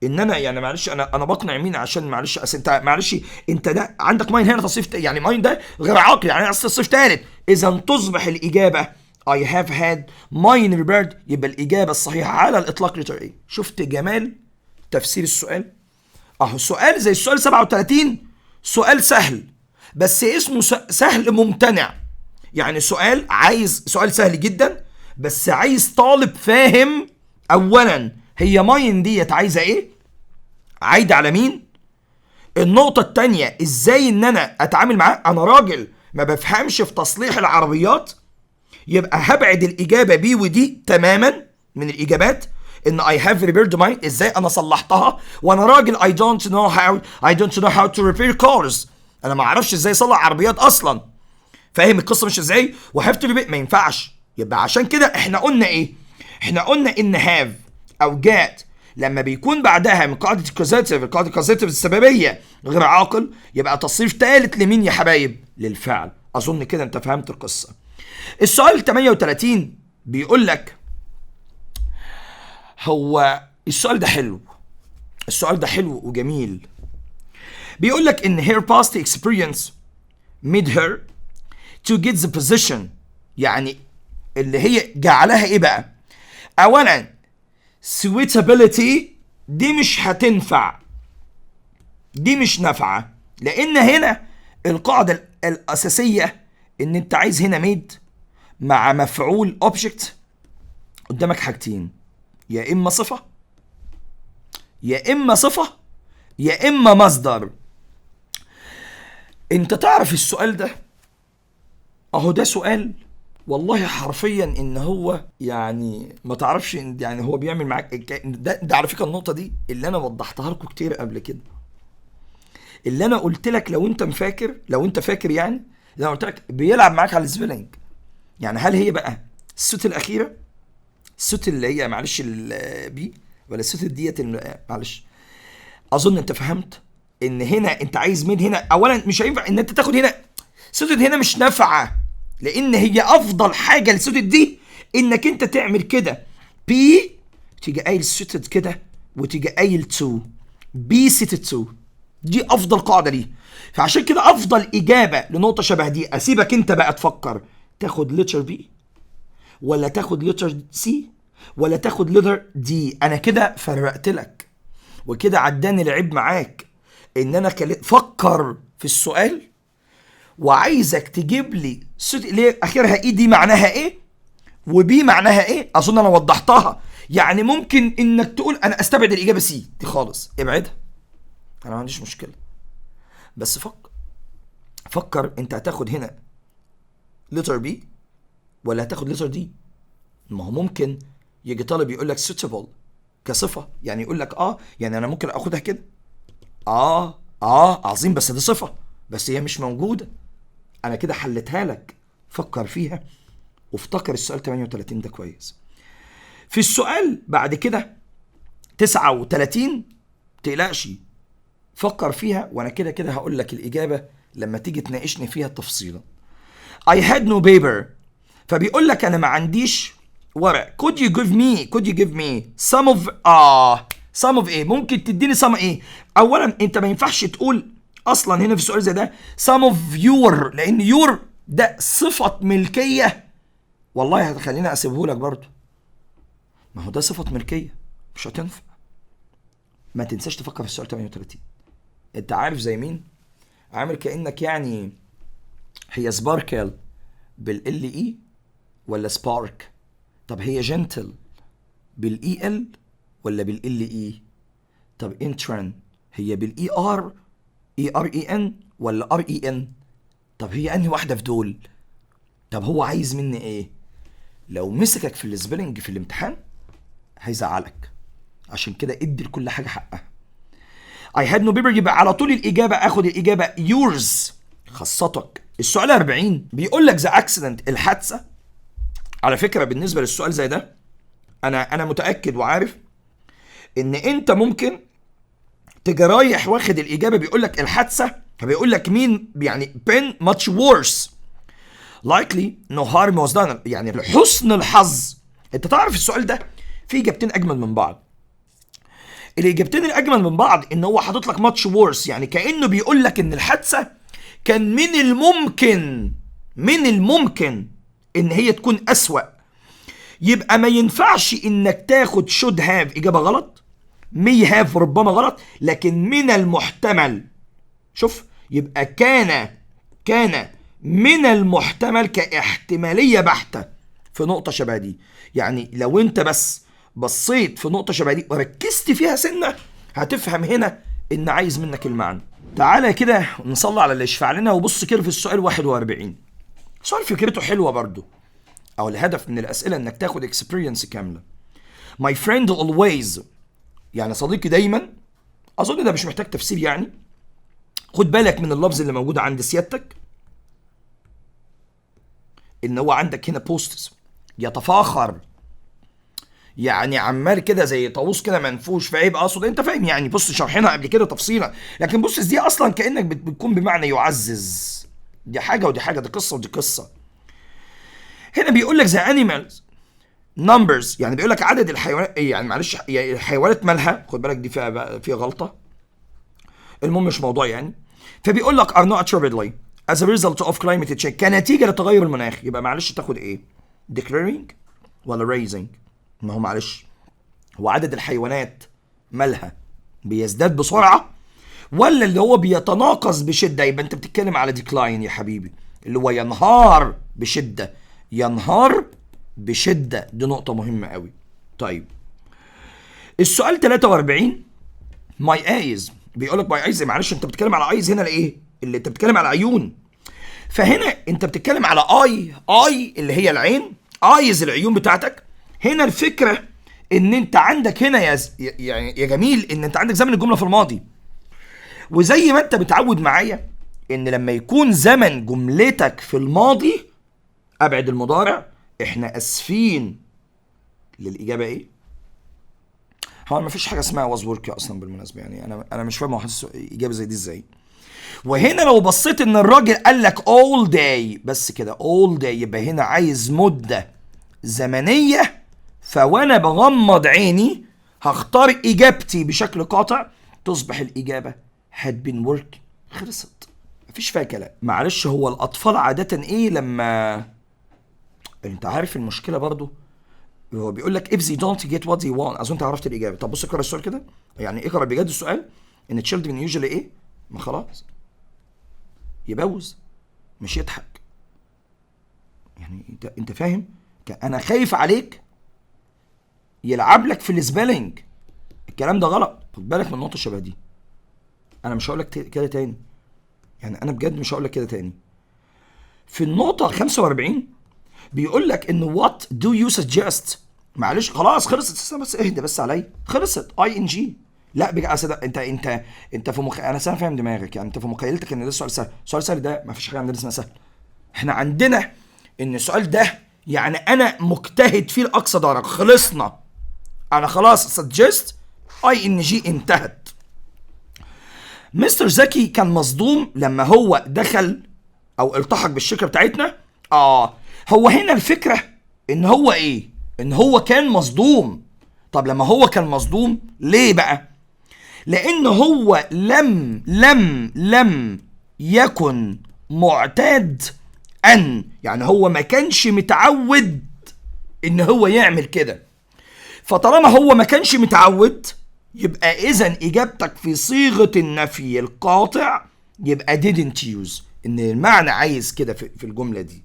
ان انا يعني معلش انا بقنع مين؟ عشان معلش اصل انت معلش انت ده عندك ماين هنا تصريف يعني ماين ده غير عاقل، يعني اصل تصريف ثالث. اذا تصبح الاجابه I have had mine repaired، يبقى الاجابه الصحيحه على الاطلاق لتر ايه. شفت جمال تفسير السؤال؟ اهو سؤال زي السؤال 37 سؤال سهل، بس اسمه سهل ممتنع. يعني سؤال سهل جدا بس عايز طالب فاهم. اولا هي ماين ديت عايزه ايه؟ عايده على مين؟ النقطه الثانيه ازاي ان انا اتعامل معاه؟ انا راجل ما بفهمش في تصليح العربيات، يبقى هبعد الاجابه بي ودي تماما من الاجابات. ان I have repaired mine ازاي انا صلحتها وانا راجل I don't know how to repair cars. انا ما اعرفش ازاي اصلح عربيات اصلا. فاهم القصه مش ازاي؟ وهاف تو ما ينفعش. يبقى عشان كده احنا قلنا ايه؟ احنا قلنا ان have او get لما بيكون بعدها من قاعده الكوزيتيف السببيه غير عاقل، يبقى تصريف ثالث لمين يا حبايب؟ للفعل. اظن كده انت فهمت القصه. السؤال 38 بيقول لك، هو السؤال ده حلو وجميل. بيقول لك ان her past experience made her to get the position. يعني اللي هي جعلها ايه بقى؟ اولا suitability دي مش هتنفع، دي مش نافعه، لان هنا القاعده الاساسيه ان انت عايز هنا made مع مفعول object. قدامك حاجتين، يا اما صفه يا اما مصدر. انت تعرف السؤال ده اهو، ده سؤال والله حرفيا ان هو يعني ما تعرفش يعني هو بيعمل معاك ده على فكره النقطه دي اللي انا وضحتها لكم كتير قبل كده، اللي انا قلت لك لو انت فاكر يعني، اللي انا قلت لك بيلعب معاك على السبيلنج. يعني هل هي بقى السوت الاخيره، السوت اللي هي معلش البي، ولا السوت ديت معلش. اظن انت فهمت ان هنا انت عايز مين هنا. اولا مش هينفع ان انت تاخد هنا سوتد، هنا مش نافعه، لان هي افضل حاجه للسوتد دي انك انت تعمل كده بي، تيجي قايل سوتد كده وتيجي قايل 2 بي سيتد 2، دي افضل قاعده ليه. فعشان كده افضل اجابه لنقطه شبه دي، اسيبك انت بقى تفكر تاخد لتر بي ولا تاخد لتر سي ولا تاخد لتر دي. انا كده فرقت لك وكده عداني العيب معاك ان انا فكر في السؤال وعايزك تجيب لي ليه اخرها ايه دي معناها ايه وبي معناها ايه. اظن انا وضحتها. يعني ممكن انك تقول انا استبعد الاجابه سي دي خالص، ابعدها، انا ما عنديش مشكله، بس فكر انت هتاخد هنا لتر بي ولا هتاخد لتر دي. ما هو ممكن يجي طالب يقول لك suitable كصفه، يعني يقول لك يعني انا ممكن اخدها كده عظيم، بس دي صفه بس هي مش موجوده. انا كده حلتها لك، فكر فيها وافتكر السؤال 38 ده كويس. في السؤال بعد كده 39 تقلقش، فكر فيها وانا كده هقول لك الاجابه لما تيجي تناقشني فيها تفصيلا. I had no paper، فبيقول لك انا ما عنديش ورق. could you give me some of ايه؟ ممكن تديني some ايه؟ اولا انت ما ينفعش تقول اصلا هنا في السؤال زي ده some of your، لان your ده صفه ملكيه. والله هتخليني اسيبه لك برضه، ما هو ده صفه ملكيه مش هتنفع. ما تنساش تفكر في السؤال 38. انت عارف زي مين؟ عامل كانك يعني هي سباركل بالال اي ولا سبارك؟ طب هي جنتل بالاي ال ولا بالال اي؟ طب انترن هي بالاي ار اي ان ولا ار اي ان؟ طب هي انهي واحده في دول؟ طب هو عايز مني ايه؟ لو مسكك في السبيلنج في الامتحان هيزعلك، عشان كده ادي لكل حاجه حقها. I had no paper يبقى على طول الاجابه اخد الاجابه yours خاصتك. السؤال 40 بيقول لك the accident الحادثه. على فكره بالنسبه للسؤال زي ده انا متاكد وعارف ان انت ممكن تجي رايح واخد الاجابه بيقول لك الحادثه، فبيقول لك مين يعني been much worse likely no harm was done. يعني لحسن الحظ انت تعرف السؤال ده فيه اجابتين اجمل من بعض. الاجابتين الاجمل من بعض ان هو حاطط لك much worse، يعني كانه بيقول لك ان الحادثه كان من الممكن ان هي تكون اسوأ. يبقى ما ينفعش انك تاخد should have اجابه غلط، may have ربما غلط، لكن من المحتمل. شوف، يبقى كان من المحتمل كاحتماليه بحته في نقطه شبه دي. يعني لو انت بس بصيت في نقطه شبه دي وركزت فيها سنه هتفهم هنا ان عايز منك المعنى. تعالى كده نصلي على اللي يشفع لنا وبص كده في السؤال 41. سؤال فكرته حلوه برضو، او الهدف من الاسئله انك تاخد اكسبيرينس كامله. My friend always، يعني صديقي دايما، اظن ده مش محتاج تفسير يعني. خد بالك من اللفظ اللي موجود عند سيادتك، ان هو عندك هنا بوستس يتفاخر، يعني عمال كده زي طاووس كده منفوش، فيبقى اقصد انت فاهم يعني. بص شرحنا قبل كده تفصيلا، لكن بص دي اصلا كانك بتكون بمعنى يعزز، دي حاجه ودي حاجه، دي قصه ودي قصه. هنا بيقول لك ذا انيمالز نمبرز، يعني بيقول لك عدد الحيوانات، يعني معلش يعني الحيوانات مالها، خد بالك دي فيها غلطه، المهم مش موضوع يعني. فبيقول لك are not attributely as a result of climate change، كنتيجه لتغير المناخ. يبقى معلش تاخد ايه؟ declaring ولا raising؟ ما هو معلش هو عدد الحيوانات مالها بيزداد بسرعه ولا اللي هو بيتناقص بشده؟ يبقى انت بتتكلم على ديكلاين يا حبيبي، اللي هو ينهار بشده، ينهار بشده. دي نقطه مهمه قوي. طيب السؤال 43 ماي ايز، بيقول لك ماي ايز، معلش انت بتتكلم على ايز هنا لايه؟ اللي انت بتتكلم على عيون. فهنا انت بتتكلم على اي اللي هي العين، ايز العيون بتاعتك. هنا الفكره ان انت عندك هنا يا جميل ان انت عندك زمن الجمله في الماضي، وزي ما انت متعود معايا ان لما يكون زمن جملتك في الماضي ابعد المضارع. احنا اسفين للاجابه ايه؟ هو ما فيش حاجه اسمها was work اصلا بالمناسبه، يعني انا مش فاهم هو حاسس اجابه زي دي ازاي. وهنا لو بصيت ان الراجل قال لك all day بس كده all day، يبقى هنا عايز مده زمنيه، فوانا بغمض عيني هختار اجابتي بشكل قاطع، تصبح الاجابه had been working. خلصت، مفيش فيها كلام. معلش هو الاطفال عاده ايه لما انت عارف المشكله برضو، هو بيقول لك if they don't get what they want. اظن انت عرفت الاجابه. طب بص اقرا السؤال كده، يعني اقرا بجد السؤال. ان children usually ايه؟ ما خلاص يبوز مش يضحك. يعني انت فاهم؟ انا خايف عليك يلعب لك في السبيلنج. الكلام ده غلط، خد بالك من النقطه شبه دي. انا مش هقول لك كده تاني، يعني انا بجد مش هقول لك كده تاني. في النقطه 45 بيقول لك ان what do you suggest. معلش خلاص خلصت، بس اهدى بس عليا، خلصت اي ان جي. لا بجد انت في انا فاهم دماغك، يعني انت في مخيلتك ان ده سؤال سهل. سؤال سهل ده ما فيش حاجه عندنا اسمها سهل. احنا عندنا ان السؤال ده يعني انا مجتهد فيه لاقصى درجه. خلصنا، انا خلاص suggest اي ان جي انتهت. مستر زكي كان مصدوم لما هو دخل او التحق بالشركه بتاعتنا. هو هنا الفكره ان هو ايه؟ ان هو كان مصدوم. طب لما هو كان مصدوم ليه بقى؟ لان هو لم يكن معتاد ان، يعني هو ما كانش متعود ان هو يعمل كده. فطالما هو ما كانش متعود، يبقى اذا اجابتك في صيغه النفي القاطع يبقى didn't use. ان المعنى عايز كده في الجمله دي.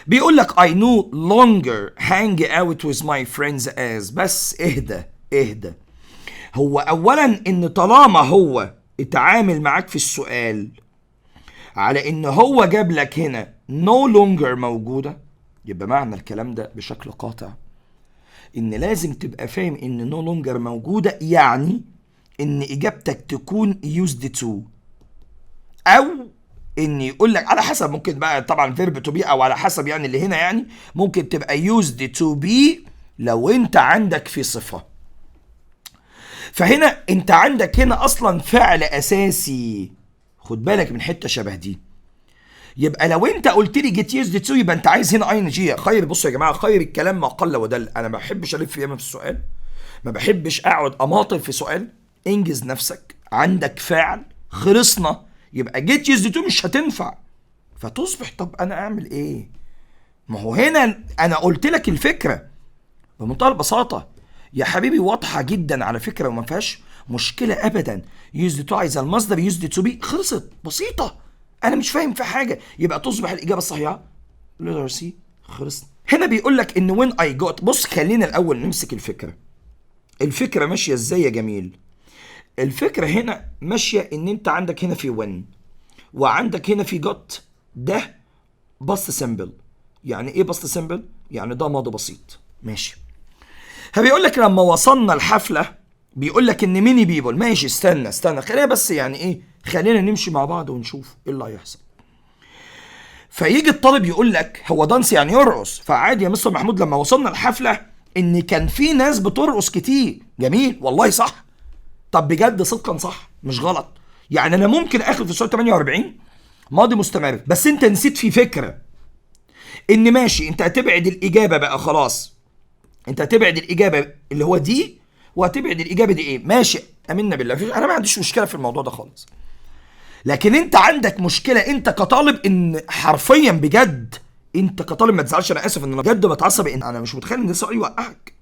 بيقول لك I no longer hang out with my friends as. بس اهدى. هو اولا ان طالما هو اتعامل معاك في السؤال على ان هو جاب لك هنا no longer موجودة، يبقى معنى الكلام ده بشكل قاطع ان لازم تبقى فاهم ان no longer موجودة، يعني ان اجابتك تكون used to، او ان يقول لك على حسب، ممكن بقى طبعا verb to be، او على حسب يعني اللي هنا، يعني ممكن تبقى used to be لو انت عندك في صفة. فهنا انت عندك هنا اصلا فعل اساسي. خد بالك من حتة شبه دي. يبقى لو انت قلت لي get used to يبقى انت عايز هنا اي ان جي. خير، بصوا يا جماعة، خير الكلام ما قل ودل. انا ما بحبش الف ياما في السؤال، ما بحبش اقعد اماطل في سؤال. انجز نفسك، عندك فعل، خلصنا. يبقى get used to مش هتنفع، فتصبح طب انا اعمل ايه؟ ما هو هنا انا قلت لك الفكره بمنتهى البساطه يا حبيبي، واضحه جدا على فكره وما فيهاش مشكله ابدا. used to عايز المصدر used to be، خلصت، بسيطه، انا مش فاهم في حاجه. يبقى تصبح الاجابه الصحيحه letter C. خلصنا. هنا بيقول لك ان when I got. بص خلينا الاول نمسك الفكره ماشيه ازاي يا جميل. الفكره هنا ماشيه ان انت عندك هنا في when وعندك هنا في got. ده باست سيمبل. يعني ايه باست سيمبل؟ يعني ده ماضي بسيط. ماشي. فبيقول لك لما وصلنا الحفله بيقول لك ان ميني بيبول. ماشي، استنى خلينا بس يعني ايه، خلينا نمشي مع بعض ونشوف ايه اللي هيحصل. فيجي الطالب يقول لك هو دانس يعني يرقص، فعادي يا مستر محمود لما وصلنا الحفله ان كان في ناس بترقص كتير. جميل والله صح. طب بجد صدقا صح مش غلط. يعني انا ممكن اخد في السؤال 48 ماضي مستمر، بس انت نسيت في فكره ان ماشي انت هتبعد الاجابه بقى خلاص، انت هتبعد الاجابه اللي هو دي وهتبعد الاجابه دي ايه. ماشي، امنا بالله، انا ما عنديش مشكله في الموضوع ده خالص. لكن انت عندك مشكله انت كطالب، ان حرفيا بجد انت كطالب ما تزعلش، انا اسف ان انا بجد بتعصب، ان انا مش متخيل ان ده سؤال يوقعك.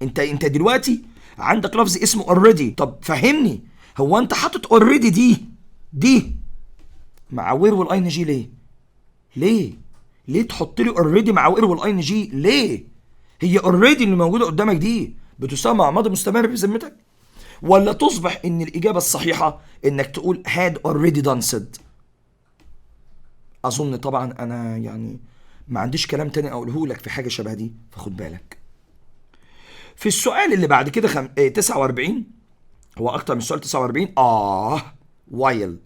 انت دلوقتي عندك لفظ اسمه already. طب فهمني، هو انت حاطط already دي مع وير والاي ان جي ليه تحط لي already مع وير والاي ان جي ليه؟ هي already اللي موجوده قدامك دي بتسمى مع ماضي مستمر بذمتك؟ ولا تصبح ان الاجابه الصحيحه انك تقول had already done said؟ اظن طبعا انا يعني ما عنديش كلام تاني اقوله لك في حاجه شبه دي، فخد بالك. في السؤال اللي بعد كده 49، هو اكتر من سؤال 49. وايل.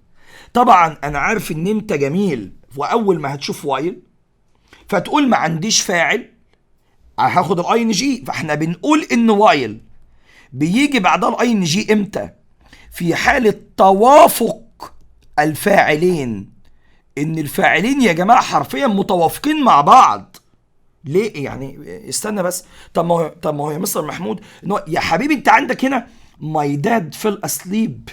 طبعا انا عارف ان انت جميل، واول ما هتشوف وايل فتقول ما عنديش فاعل هاخد الاي ان جي، فاحنا بنقول ان وايل بيجي بعدها الاي ان جي امتى؟ في حاله توافق الفاعلين، ان الفاعلين يا جماعه حرفيا متوافقين مع بعض. ليه يعني؟ استنى بس. طب ما هو يا مستر محمود، يا حبيبي انت عندك هنا my dad fell asleep،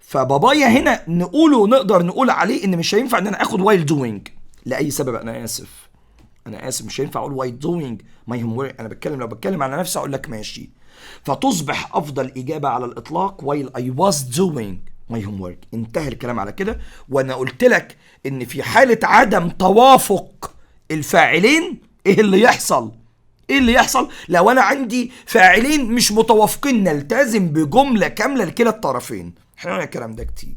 فبابايا هنا نقدر نقول عليه ان مش هينفع ان انا اخد while doing لاي سبب. انا اسف مش هينفع اقول while doing my homework. انا لو بتكلم على نفسي اقول لك ماشي. فتصبح افضل اجابه على الاطلاق while I was doing my homework. انتهى الكلام على كده. وانا قلت لك ان في حاله عدم توافق الفاعلين ايه اللي يحصل لو انا عندي فاعلين مش متوافقين؟ نلتزم بجمله كامله لكلا الطرفين. احنا قلنا الكلام ده كتير.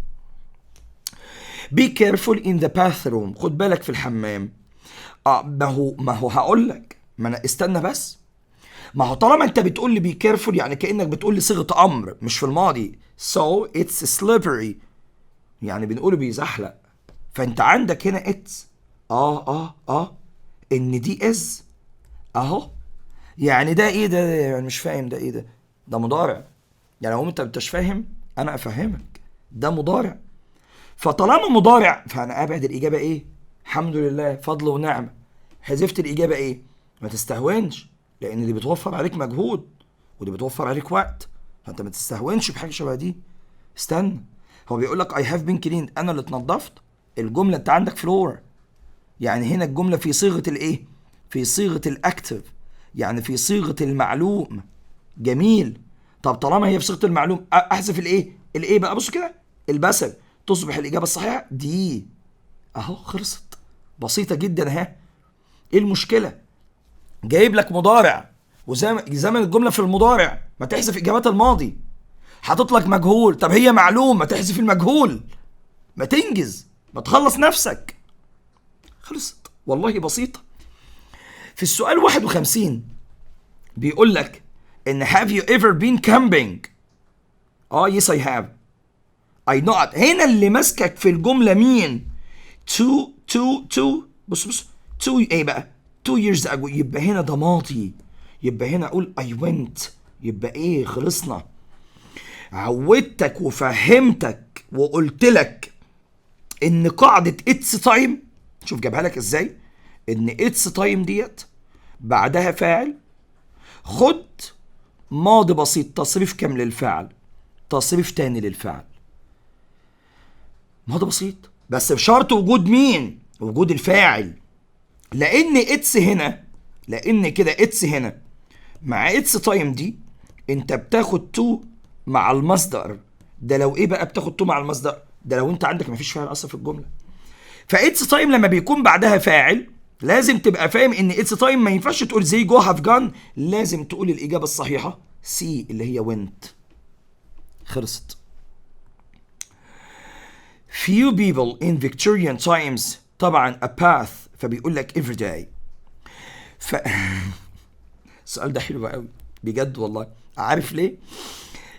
be careful in the bathroom. خد بالك في الحمام. ما هو هقول لك، ما انا استنى بس. ما هو طالما انت بتقول لي be careful يعني كانك بتقول لي صيغه امر مش في الماضي. so it's slippery يعني بنقوله بيزحلق. فانت عندك هنا it's ان دي is اهو. يعني ده ايه ده؟ يعني مش فاهم ده ايه ده مضارع. يعني لو انت مش فاهم انا افهمك، ده مضارع. فطالما مضارع فانا ابعد الاجابه ايه؟ الحمد لله فضل ونعمه. حذفت الاجابه ايه؟ ما تستهونش، لان دي بتوفر عليك مجهود ودي بتوفر عليك وقت، فانت ما تستهونش بحاجه شبه دي. استنى، هو بيقول لك I have been cleaned، انا اللي اتنضفت. الجمله انت عندك فلور، يعني هنا الجمله في صيغه الايه؟ في صيغه الاكتف، يعني في صيغه المعلوم. جميل. طب طالما هي في صيغه المعلوم احذف الايه بقى. بص كده، البسل. تصبح الاجابه الصحيحه دي اهو. خلصت، بسيطه جدا اهي. ايه المشكله؟ جايب لك مضارع وزمن الجمله في المضارع، ما تحذف اجابات الماضي. حاطط لك مجهول، طب هي معلوم، ما تحذف المجهول. ما تنجز، ما تخلص نفسك. خلصت، والله بسيطه. في السؤال 51 بيقول لك ان have you ever been camping؟ yes I have. I not. هنا اللي ماسكك في الجمله مين؟ بص ايه بقى؟ 2 years ago. يبقى هنا ده ماضي، يبقى هنا اقول I went. يبقى ايه؟ خلصنا. عودتك وفهمتك وقلت لك ان قاعده اتس تايم، شوف جابها لك ازاي، ان اتس تايم ديت بعدها فاعل. خد ماضي بسيط، تصريف كام للفعل، تصريف تاني للفعل. ماضي بسيط بس بشرط وجود مين؟ وجود الفاعل. لان اتس هنا، لان كده اتس هنا مع اتس تايم دي انت بتاخد تو مع المصدر. ده لو ايه بقى بتاخد تو مع المصدر؟ ده لو انت عندك مفيش فاعل اصلا في الجمله. فاتس تايم لما بيكون بعدها فاعل لازم تبقى فاهم ان اتس تايم ما ينفعش تقول زي جو هاف جان، لازم تقول الاجابه الصحيحه سي اللي هي went. خلصت. few people in Victorian times، طبعا a path فبيقول لك every day. السؤال ده حلو قوي بجد والله. عارف ليه؟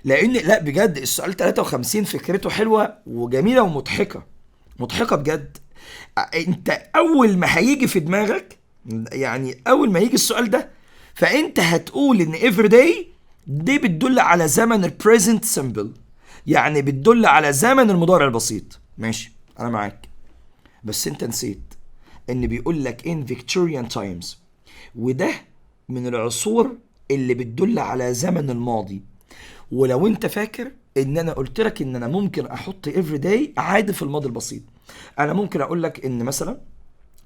لان لا بجد السؤال 53 فكرته حلوه وجميله ومضحكه، مضحكه بجد. انت اول ما هيجي في دماغك، يعني اول ما يجي السؤال ده، فانت هتقول ان every day دي بتدل على زمن البريزنت سمبل، يعني بتدل على زمن المضارع البسيط. ماشي انا معاك، بس انت نسيت ان بيقول لك in Victorian times، وده من العصور اللي بتدل على زمن الماضي. ولو انت فاكر ان انا قلت لك ان انا ممكن احط every day عادي في الماضي البسيط. انا ممكن اقول لك ان مثلا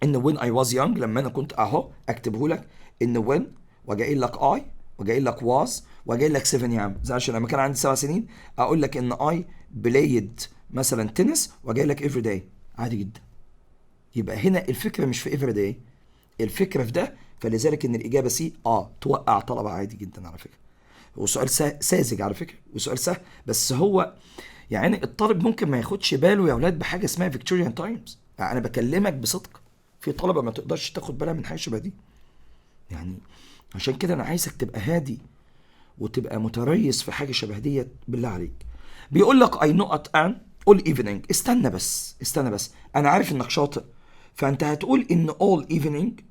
ان when I was young، لما انا كنت اهو اكتبه لك ان when وجاي لك I وجاي لك was وجاي لك 7 عام، زي عشان لما كان عندي 7 سنين اقول لك ان I played مثلا تنس وجاي لك every day عادي جدا. يبقى هنا الفكره مش في every day، الفكره في ده. فلذلك ان الاجابه سي توقع طلبه عادي جدا على فكره. هو سؤال ساذج على فكره وسؤال سهل، بس هو يعني الطالب ممكن ما ياخدش باله يا اولاد بحاجه اسمها فيكتوريان تايمز. يعني انا بكلمك بصدق، في طلبه ما تقدرش تاخد بالها من حاجه شبه دي. يعني عشان كده انا عايزك تبقى هادي وتبقى متريث في حاجه شبه ديت بالله عليك. بيقول لك اي نقط ان all evening. استنى بس انا عارف انك شاطر، فانت هتقول ان all evening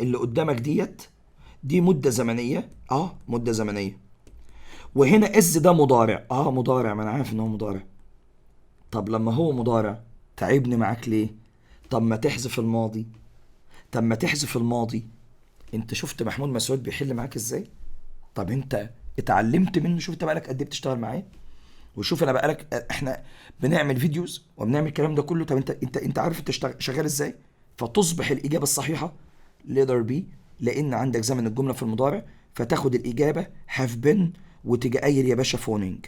اللي قدامك دي مده زمنيه، مده زمنيه، وهنا از ده مضارع، مضارع، ما انا عارف ان هو مضارع. طب لما هو مضارع تعبني معاك ليه؟ طب ما تحذف الماضي. انت شفت محمود مسعود بيحل معاك ازاي؟ طب انت اتعلمت منه، شوف انت بقالك قد ايه بتشتغل معاه، وشوف انا بقالك، احنا بنعمل فيديوز وبنعمل الكلام ده كله. طب انت عارف انت شغال ازاي؟ فتصبح الاجابه الصحيحه letter B، لان عندك زمن الجمله في المضارع، فتاخد الاجابه have been وتيجي قايل يا باشا فونينج.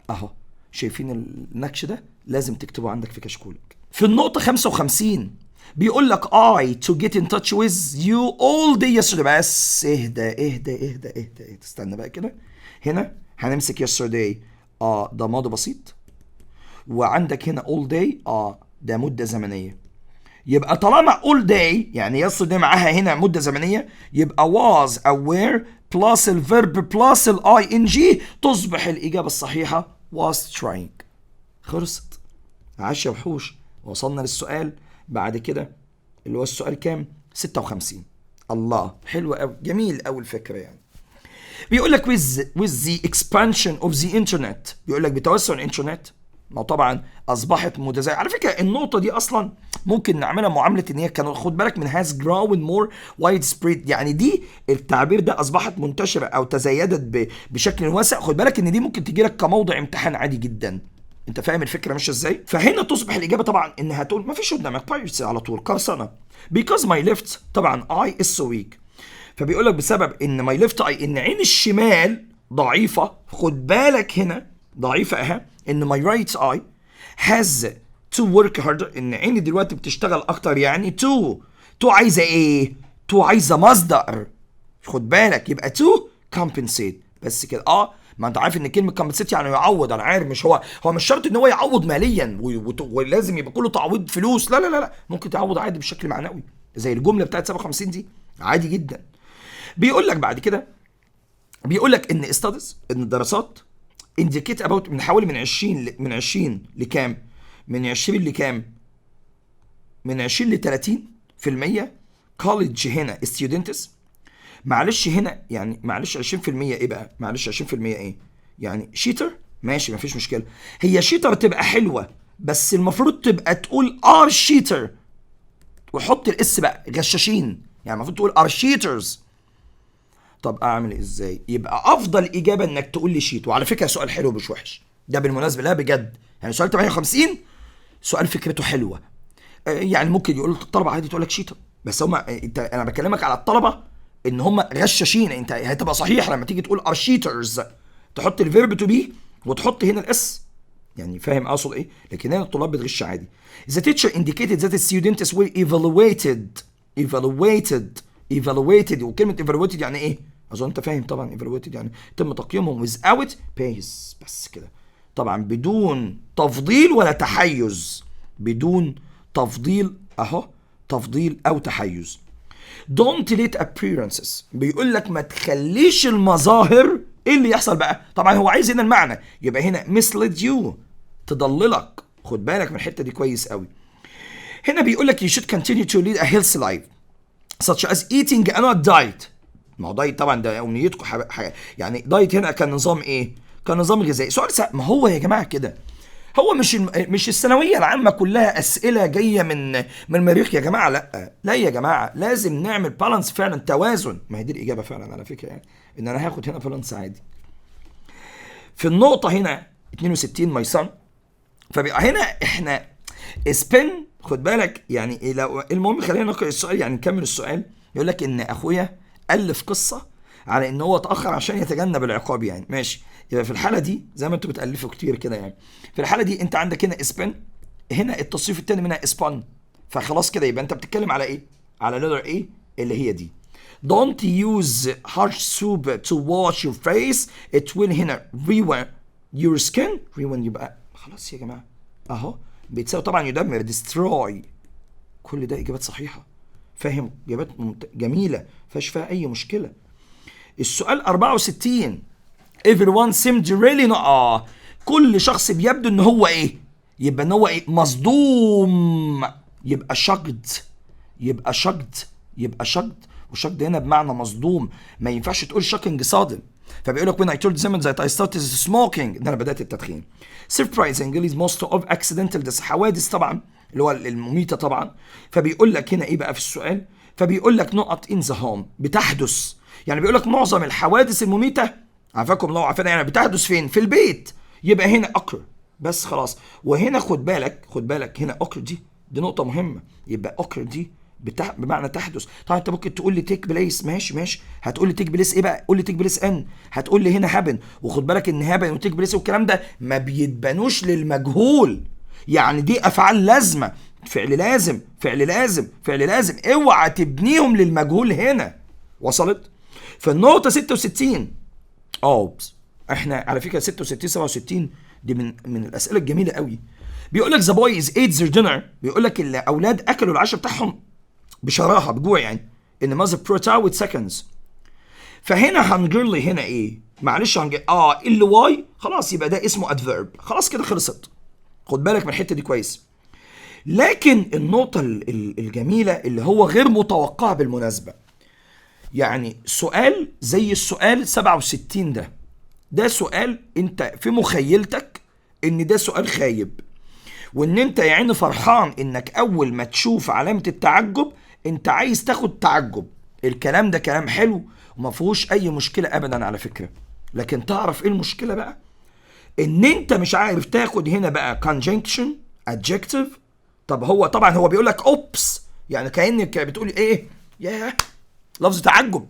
اهو شايفين النكش ده؟ لازم تكتبه عندك في كشكولك. في النقطه 55 بيقول لك I to get in touch with you all day yesterday. بس اهدى استنى بقى كده. هنا هنمسك yesterday، ده ماضي بسيط، وعندك هنا all day ده مدة زمنية. يبقى طالما all day يعني yesterday معاها هنا مدة زمنية، يبقى was aware plus الفيرب plus ing تصبح الإجابة الصحيحة was trying. خلصت. عاش يا وحوش. وصلنا للسؤال بعد كده اللي هو السؤال كام؟ 56. الله، حلوة أوي، جميل أوي الفكرة يعني. بيقول لك with the expansion of the internet، بيقول لك بتوسع الانترنت، ما طبعا اصبحت متزايده. على فكره النقطه دي اصلا ممكن نعملها معامله ان هي كانوا، خد بالك من has grown more widespread، يعني دي التعبير ده اصبحت منتشره او تزايدت بشكل واسع. خد بالك ان دي ممكن تجي لك كموضع امتحان عادي جدا. انت فاهم الفكره ماشيه ازاي؟ فهنا تصبح الاجابه طبعا انها تقول ما فيش قدامك بايرتس على طول قرصنه because my left طبعا I is so weak. فبيقول لك بسبب ان ماي ليفت اي، ان عين الشمال ضعيفه. خد بالك هنا ضعيفه اهي، ان ماي رايت اي هاز تو ورك هاردر، ان عيني دلوقتي بتشتغل اكتر. يعني تو عايزه ايه؟ تو عايزه مصدر. خد بالك يبقى تو كومبنسيت بس كده. ما انت عارف ان كلمه كومبنسيت يعني يعوض. انا عارف مش هو مش شرط ان هو يعوض ماليا ولازم يبقى كله تعويض فلوس. لا، ممكن تعوض عادي بشكل معنوي زي الجمله بتاعت 57 دي، عادي جدا. بيقول لك بعد كده، بيقول لك ان studies، ان الدراسات indicate about من حوالي من 20 لكام؟ من 20 لكام؟ من 20 ل 30% college هنا students. معلش هنا يعني معلش 20% ايه بقى؟ معلش 20% ايه؟ يعني شيتر ماشي مفيش مشكله. هي شيتر تبقى حلوه، بس المفروض تبقى تقول ار شيتر وحط الاس بقى غشاشين، يعني المفروض تقول ار شيترز. طب اعمل ازاي؟ يبقى افضل اجابه انك تقول لي شيت. وعلى فكره سؤال حلو مش وحش ده بالمناسبه، لا بجد يعني سؤال 58 سؤال فكرته حلوه. يعني ممكن يقول الطلبه عادي تقول لك شيتر، بس هم انا بكلمك على الطلبه ان هم غشاشين. انت هتبقى صحيح لما تيجي تقول ارشيترز تحط الفيرب تو بي وتحط هنا الاس، يعني فاهم اقصد ايه؟ لكن هنا الطلاب بتغش عادي. The teacher indicated that the students were evaluated وكلمه evaluated يعني ايه؟ اظن انت فاهم طبعا. evaluated يعني تم تقييمهم without pace، بس كده طبعا بدون تفضيل ولا تحيز، بدون تفضيل اهو، تفضيل او تحيز. don't let appearances، بيقول لك ما تخليش المظاهر. ايه اللي يحصل بقى؟ طبعا هو عايز هنا المعنى، يبقى هنا mislead you تضللك. خد بالك من الحته دي كويس قوي. هنا بيقول لك you should continue to lead a healthy life such as eating a diet. ما هو دايت طبعا ده امنيتكم يعني دايت هنا كان نظام ايه؟ كان نظام غذائي. سؤال ما هو يا جماعه كده، هو مش الثانويه العامه كلها اسئله جايه من المريخ يا جماعه. لا يا جماعه، لازم نعمل بالانس فعلا، توازن. ما هي دي الاجابه فعلا على فكره، يعني ان انا هاخد هنا بالانس عادي. في النقطه هنا 62 ماي سان، فبيبقى هنا احنا سبين. خد بالك يعني لو المهم خلينا نقرا السؤال، يعني نكمل السؤال. يقول لك ان اخويا الف قصه على ان هو اتاخر عشان يتجنب العقاب، يعني ماشي. يبقى في الحاله دي زي ما انتوا بتالفوا كتير كده، يعني في الحاله دي انت عندك هنا اسبن، هنا التصريف الثاني منها اسبان، فخلاص كده يبقى انت بتتكلم على ايه؟ على ليتر ايه اللي هي دي. don't use harsh soap to wash your face, it will هنا ruin your skin. ruin يبقى خلاص يا جماعة اهو بتساوي طبعا يدمر destroy. كل ده اجابات صحيحة، فاهم؟ اجابات جميلة مفيهاش فيها اي مشكلة. السؤال 64 everyone seemed really كل شخص بيبدو ان هو ايه؟ يبقى ان هو ايه؟ مصدوم. يبقى شقد، يبقى شقد، يبقى شقد. وشقد هنا بمعنى مصدوم، ما ينفعش تقول شوكينج صادم. فبيقول لك when I told them that I started smoking ان انا بدات التدخين. surprisingly most of accidental deaths حوادث طبعا اللي هو المميته طبعا. فبيقول لك هنا ايه بقى في السؤال؟ فبيقول لك نقط in the home بتحدث، يعني بيقول لك معظم الحوادث المميته عافاكم الله وعافانا يعني بتحدث فين؟ في البيت. يبقى هنا occur بس خلاص. وهنا خد بالك، خد بالك هنا occur دي نقطه مهمه. يبقى occur دي بمعنى تحدث. طبعا انت ممكن تقول لي تيك بليس، ماشي هتقول لي تيك بليس ايه بقى؟ قول لي تيك بليس ان. هتقول لي هنا هابن، وخد بالك ان هابن وتيك بليس والكلام ده ما بيتبنوش للمجهول، يعني دي افعال لازمه، فعل لازم فعل لازم فعل لازم، اوعى تبنيهم للمجهول هنا. وصلت؟ فالنقطه 66 احنا على فكره 66 67 دي من الاسئله الجميله قوي. بيقول لك ذا بويز ate their dinner، بيقول لك الاولاد اكلوا العشاء بتاعهم بشراهه بجوع يعني ان ماذر بروت with seconds. فهنا هنجرلي هنا ايه؟ معلش اللي واي خلاص يبقى ده اسمه ادفيرب، خلاص كده خلصت. خد بالك من الحته دي كويس. لكن النقطه الجميله اللي هو غير متوقعه بالمناسبه، يعني سؤال زي السؤال 67 ده سؤال انت في مخيلتك ان ده سؤال خايب، وان انت يا عيني فرحان انك اول ما تشوف علامه التعجب انت عايز تاخد تعجب. الكلام ده كلام حلو وما فيهوش اي مشكله ابدا على فكره. لكن تعرف ايه المشكله بقى؟ ان انت مش عارف تاخد هنا بقى conjunction adjective. طب هو طبعا هو بيقول لك اوبس، يعني كانك بتقول ايه؟ ياه لفظ تعجب.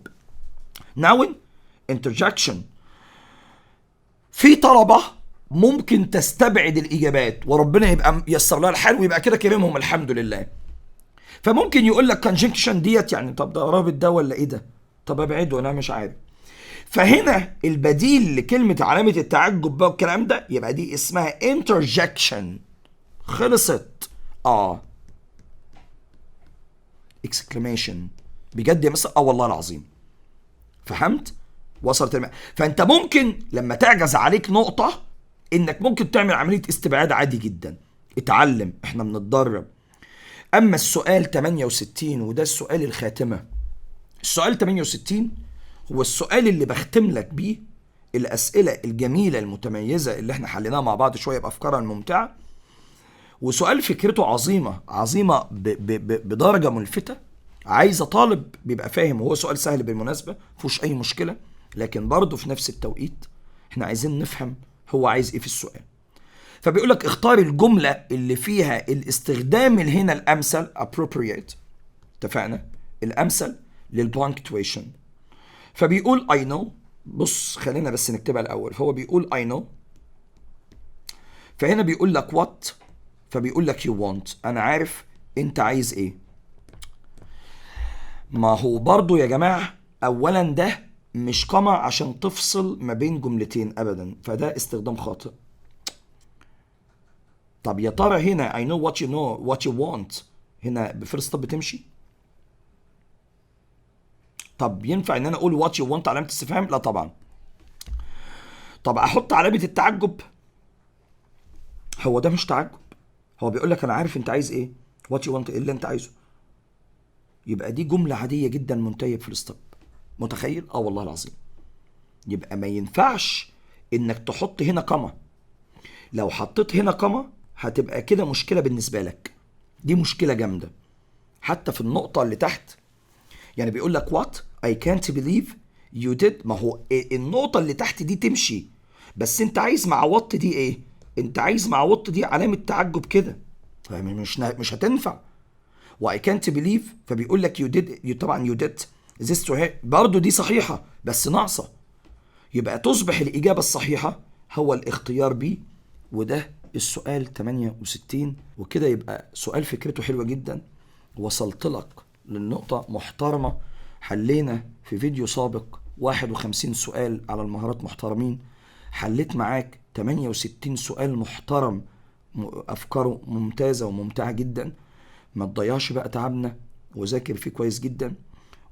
noun interjection. في طلبه ممكن تستبعد الاجابات وربنا يبقى ييسر لها الحال ويبقى كده كريمهم الحمد لله. فممكن يقول لك conjunction ديت يعني طب ده رابط ده ولا ايه ده؟ طب ابعده انا مش عارف. فهنا البديل لكلمه علامه التعجب بقى والكلام ده يبقى دي اسمها interjection. خلصت. exclamation. بجد يا مستر والله العظيم. فهمت؟ وصلت فانت ممكن لما تعجز عليك نقطه انك ممكن تعمل عمليه استبعاد عادي جدا. اتعلم، احنا بنتدرب. اما السؤال 68 وده السؤال الخاتمه. السؤال 68 هو السؤال اللي بختم لك بيه الاسئله الجميله المتميزه اللي احنا حليناها مع بعض شويه بافكارها الممتعه. وسؤال فكرته عظيمه بدرجه ملفته، عايزه طالب بيبقى فاهم. وهو سؤال سهل بالمناسبه مفيهوش اي مشكله، لكن برضه في نفس التوقيت احنا عايزين نفهم هو عايز ايه في السؤال. فبيقول لك اختار الجمله اللي فيها الاستخدام هنا الامثل appropriate. اتفقنا؟ الامثل للبانكتويشن. فبيقول I know. بص خلينا بس نكتبها الاول. فهو بيقول I know. فهنا بيقول لك what، فبيقول لك you want. انا عارف انت عايز ايه. ما هو برضو يا جماعه اولا ده مش قمع عشان تفصل ما بين جملتين ابدا، فده استخدام خاطئ. طب يا ترى هنا I know what you know what you want هنا بفيرست ستوب بتمشي؟ طب ينفع ان انا اقول what you want علامه استفهام؟ لا طبعا. طب احط علامه التعجب؟ هو ده مش تعجب، هو بيقول لك انا عارف انت عايز ايه. what you want ايه اللي انت عايزه؟ يبقى دي جمله عاديه جدا منتهيه بفول ستوب. متخيل؟ والله العظيم. يبقى ما ينفعش انك تحط هنا قمة. لو حطيت هنا قمة هتبقى كده مشكلة بالنسبة لك، دي مشكلة جامدة. حتى في النقطة اللي تحت يعني بيقول لك what I can't believe you did. ما هو النقطة اللي تحت دي تمشي، بس انت عايز مع what دي ايه؟ انت عايز مع what دي علامة تعجب كده، مش هتنفع. و I can't believe فبيقول لك you did. طبعا you did this to her برضو دي صحيحة بس ناقصة. يبقى تصبح الإجابة الصحيحة هو الاختيار بي. وده السؤال 68. وكده يبقى سؤال فكرته حلوة جدا. وصلت لك للنقطة محترمة حلينا في فيديو سابق 51 سؤال على المهارات محترمين، حليت معاك 68 سؤال محترم، أفكاره ممتازة وممتعة جدا. ما تضيعش بقى تعبنا وذاكر فيه كويس جدا،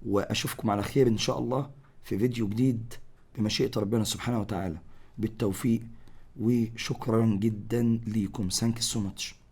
وأشوفكم على خير إن شاء الله في فيديو جديد بمشيئة ربنا سبحانه وتعالى. بالتوفيق وشكرا جدا ليكم. Thank you so much.